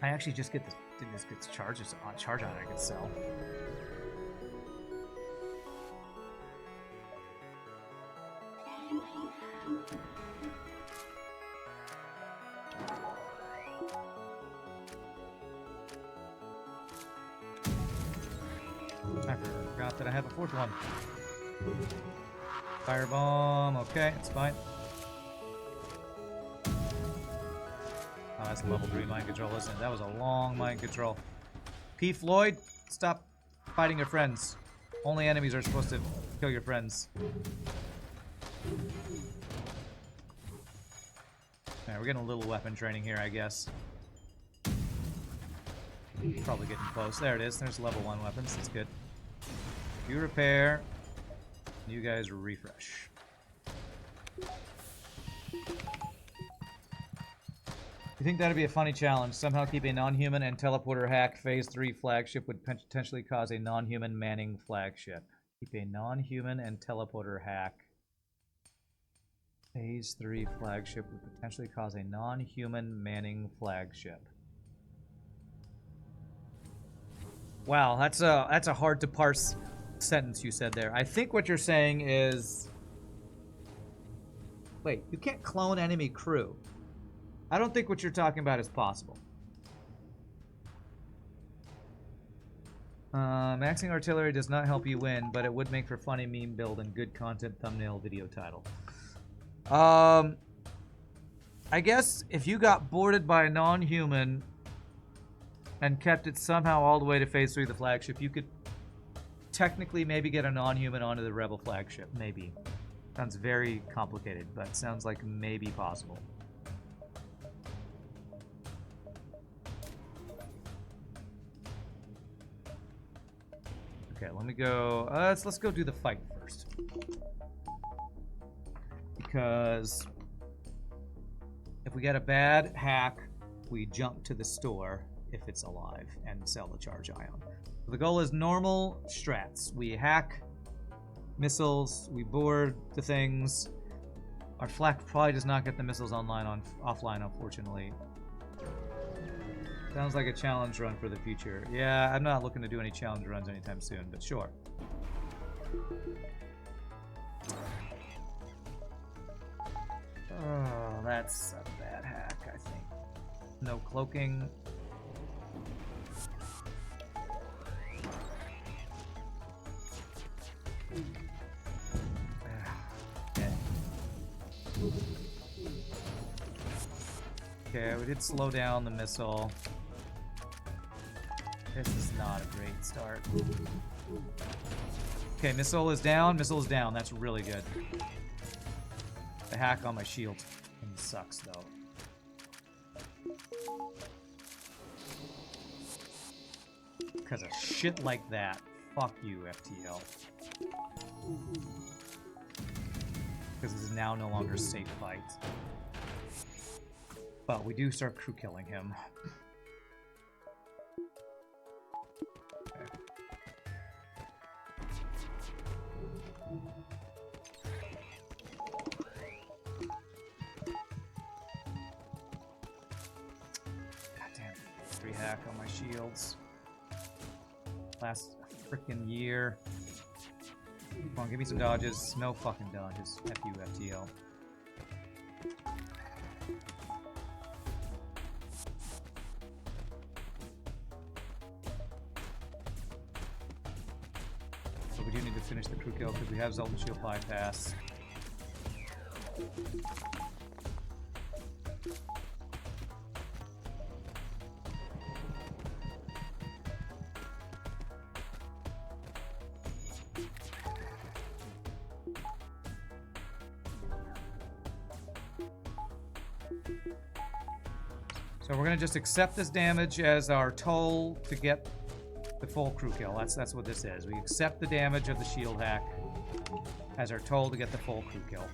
A: I actually just get this charges on charge on it I could sell. I forgot that I have a 4th one. Firebomb, okay, it's fine. Oh, that's level 3 mind control, isn't it? That was a long mind control. P. Floyd, stop fighting your friends. Only enemies are supposed to kill your friends. Alright, we're getting a little weapon training here, I guess. Probably getting close. There it is. There's level 1 weapons. That's good. You repair. You guys refresh. You think that'd be a funny challenge? Somehow keep a non-human and teleporter hack. Phase 3 flagship would potentially cause a non-human manning flagship. Keep a non-human and teleporter hack. Phase 3 flagship would potentially cause a non-human manning flagship. Wow, that's a hard to parse sentence you said there. I think what you're saying is... Wait, you can't clone enemy crew. I don't think what you're talking about is possible. Maxing artillery does not help you win, but it would make for funny meme build and good content thumbnail video title. I guess if you got boarded by a non-human and kept it somehow all the way to phase 3 of the flagship, you could technically maybe get a non-human onto the rebel flagship. Maybe. Sounds very complicated, but sounds like maybe possible. Okay, let me go. Let's go do the fight first. Because if we get a bad hack, we jump to the store if it's alive and sell the charge ion. So the goal is normal strats. We hack missiles, we board the things. Our flak probably does not get the missiles offline, unfortunately. Sounds like a challenge run for the future. Yeah, I'm not looking to do any challenge runs anytime soon, but sure. Oh, that's a bad hack, I think. No cloaking. Okay, we did slow down the missile. This is not a great start. Okay, missile is down. Missile is down. That's really good. The hack on my shield sucks, though. Because of shit like that. Fuck you, FTL. Because this is now no longer a safe fight. But we do start crew killing him. Okay. Goddamn, 3 hack on my shields. Last freaking year. Come on, give me some dodges. No fucking dodges. F you, FTL. But we do need to finish the crew kill because we have Zoltan Shield bypass. So we're gonna just accept this damage as our toll to get the full crew kill. That's what this is. We accept the damage of the shield hack as our toll to get the full crew kill.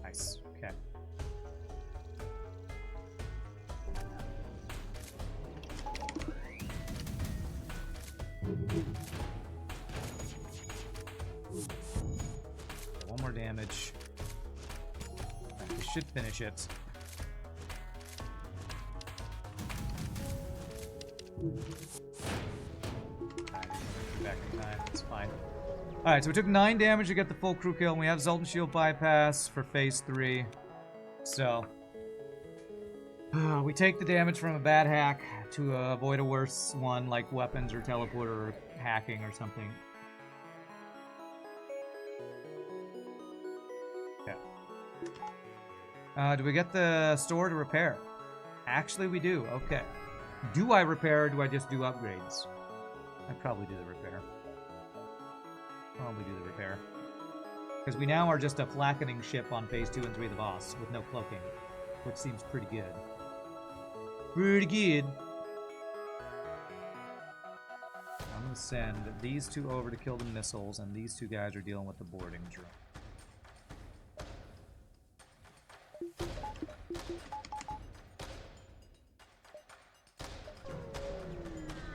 A: Nice. Okay. One more damage. We should finish it. Back in time. It's fine. Alright, so we took 9 damage to get the full crew kill, and we have Zoltan Shield bypass for phase 3. So we take the damage from a bad hack to avoid a worse one, like weapons or teleporter or hacking or something. Okay. Do we get the store to repair? Actually, we do. Okay. Do I repair or do I just do upgrades? I'd probably do the repair. Probably do the repair. Because we now are just a flackening ship on phase 2 and 3 of the boss with no cloaking, which seems pretty good. Pretty good. I'm going to send these two over to kill the missiles, and these two guys are dealing with the boarding drone.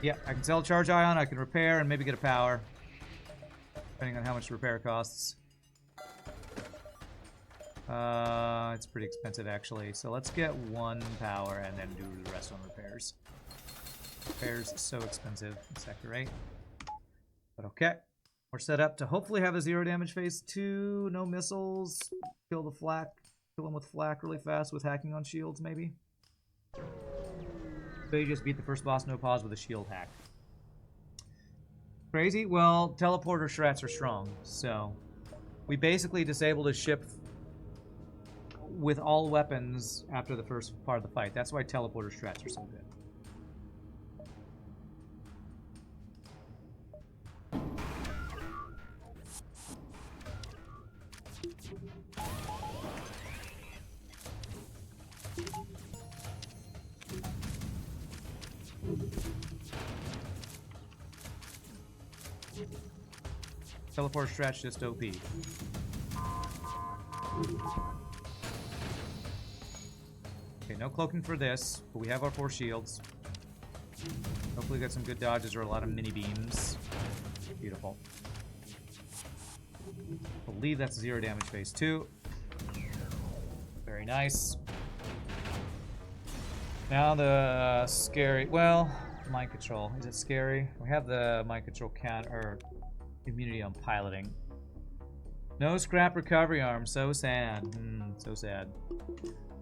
A: Yeah, I can sell a charge ion, I can repair, and maybe get a power. Depending on how much the repair costs. It's pretty expensive, actually. So let's get 1 power and then do the rest on repairs. Repairs so expensive in Sector 8. But okay. We're set up to hopefully have a 0 damage phase 2. No missiles. Kill the flak. Kill him with flak really fast with hacking on shields, maybe. So you just beat the first boss, no pause, with a shield hack. Crazy? Well, teleporter strats are strong, so we basically disabled his ship with all weapons after the first part of the fight. That's why teleporter strats are so good. Teleport stretch just OP. Okay, no cloaking for this, but we have our 4 shields. Hopefully get some good dodges or a lot of mini beams. Beautiful. I believe that's 0 damage phase 2. Very nice. Now the scary, well, mind control. Is it scary? We have the mind control count or immunity on piloting. No scrap recovery arm. So sad. So sad.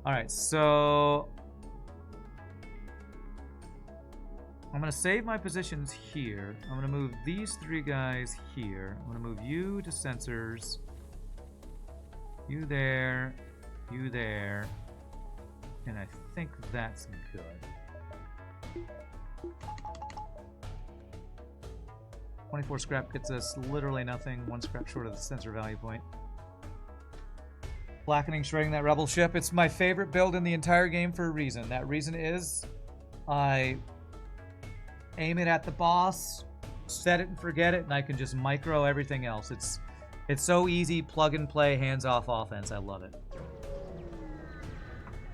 A: Alright, so I'm going to save my positions here. I'm going to move these 3 guys here. I'm going to move you to sensors. You there. You there. And I think that's good. 24 scrap gets us literally nothing. 1 scrap short of the sensor value point. Blackening, shredding that rebel ship. It's my favorite build in the entire game for a reason. That reason is I aim it at the boss, set it and forget it, and I can just micro everything else. It's so easy, plug and play, hands-off offense. I love it.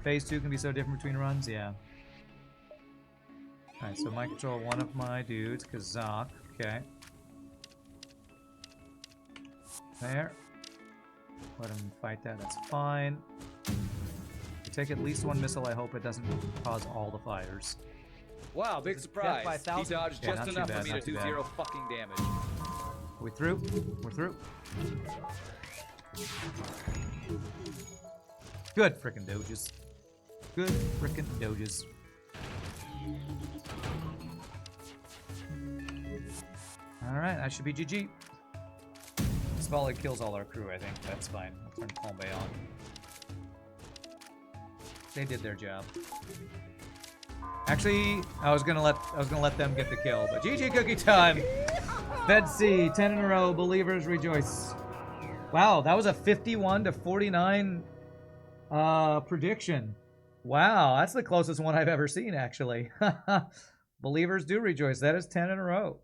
A: Phase 2 can be so different between runs, yeah. Alright, so I control one of my dudes, Kazaaak. Okay. There. Let him fight that, that's fine. We take at least 1 missile, I hope it doesn't cause all the fires.
B: Wow, big surprise. He dodged just enough for me to do 0 fucking damage.
A: Are we through? We're through. Good frickin' doges. Good frickin' doges. Alright, that should be GG. This volley kills all our crew, I think. That's fine. I'll turn Palm Bay on. They did their job. Actually, I was gonna let them get the kill, but GG cookie time! Fed C, 10 in a row, believers rejoice. Wow, that was a 51 to 49 prediction. Wow, that's the closest one I've ever seen, actually. Believers do rejoice. That is 10 in a row.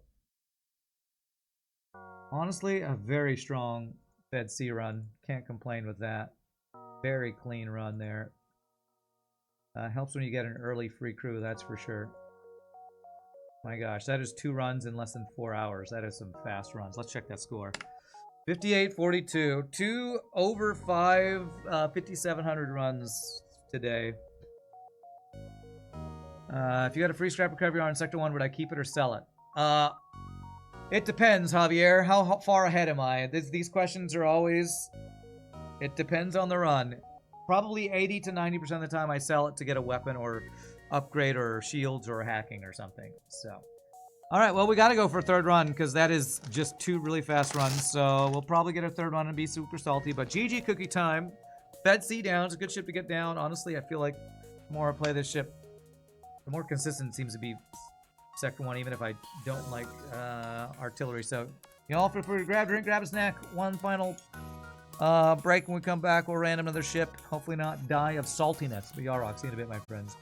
A: Honestly, a very strong Fed C run. Can't complain with that. Very clean run there. Helps when you get an early free crew, that's for sure. My gosh, that is 2 runs in less than 4 hours. That is some fast runs. Let's check that score. 58-42. 2 over 5, 5,700 runs today. If you got a free scrap recovery on Sector 1, would I keep it or sell it? It depends, Javier. How far ahead am I? These questions are always... It depends on the run. Probably 80 to 90% of the time I sell it to get a weapon or upgrade or shields or hacking or something. So, alright, well, we gotta go for a 3rd run because that is just 2 really fast runs. So we'll probably get a 3rd run and be super salty. But GG cookie time. Fed C down. It's a good ship to get down. Honestly, I feel like the more I play this ship, The more consistent seems to be Sector 1, even if I don't like artillery. So, y'all feel free to grab a drink, grab a snack. One final break. When we come back, we'll random another ship. Hopefully not die of saltiness. But y'all rock. See you in a bit, my friends.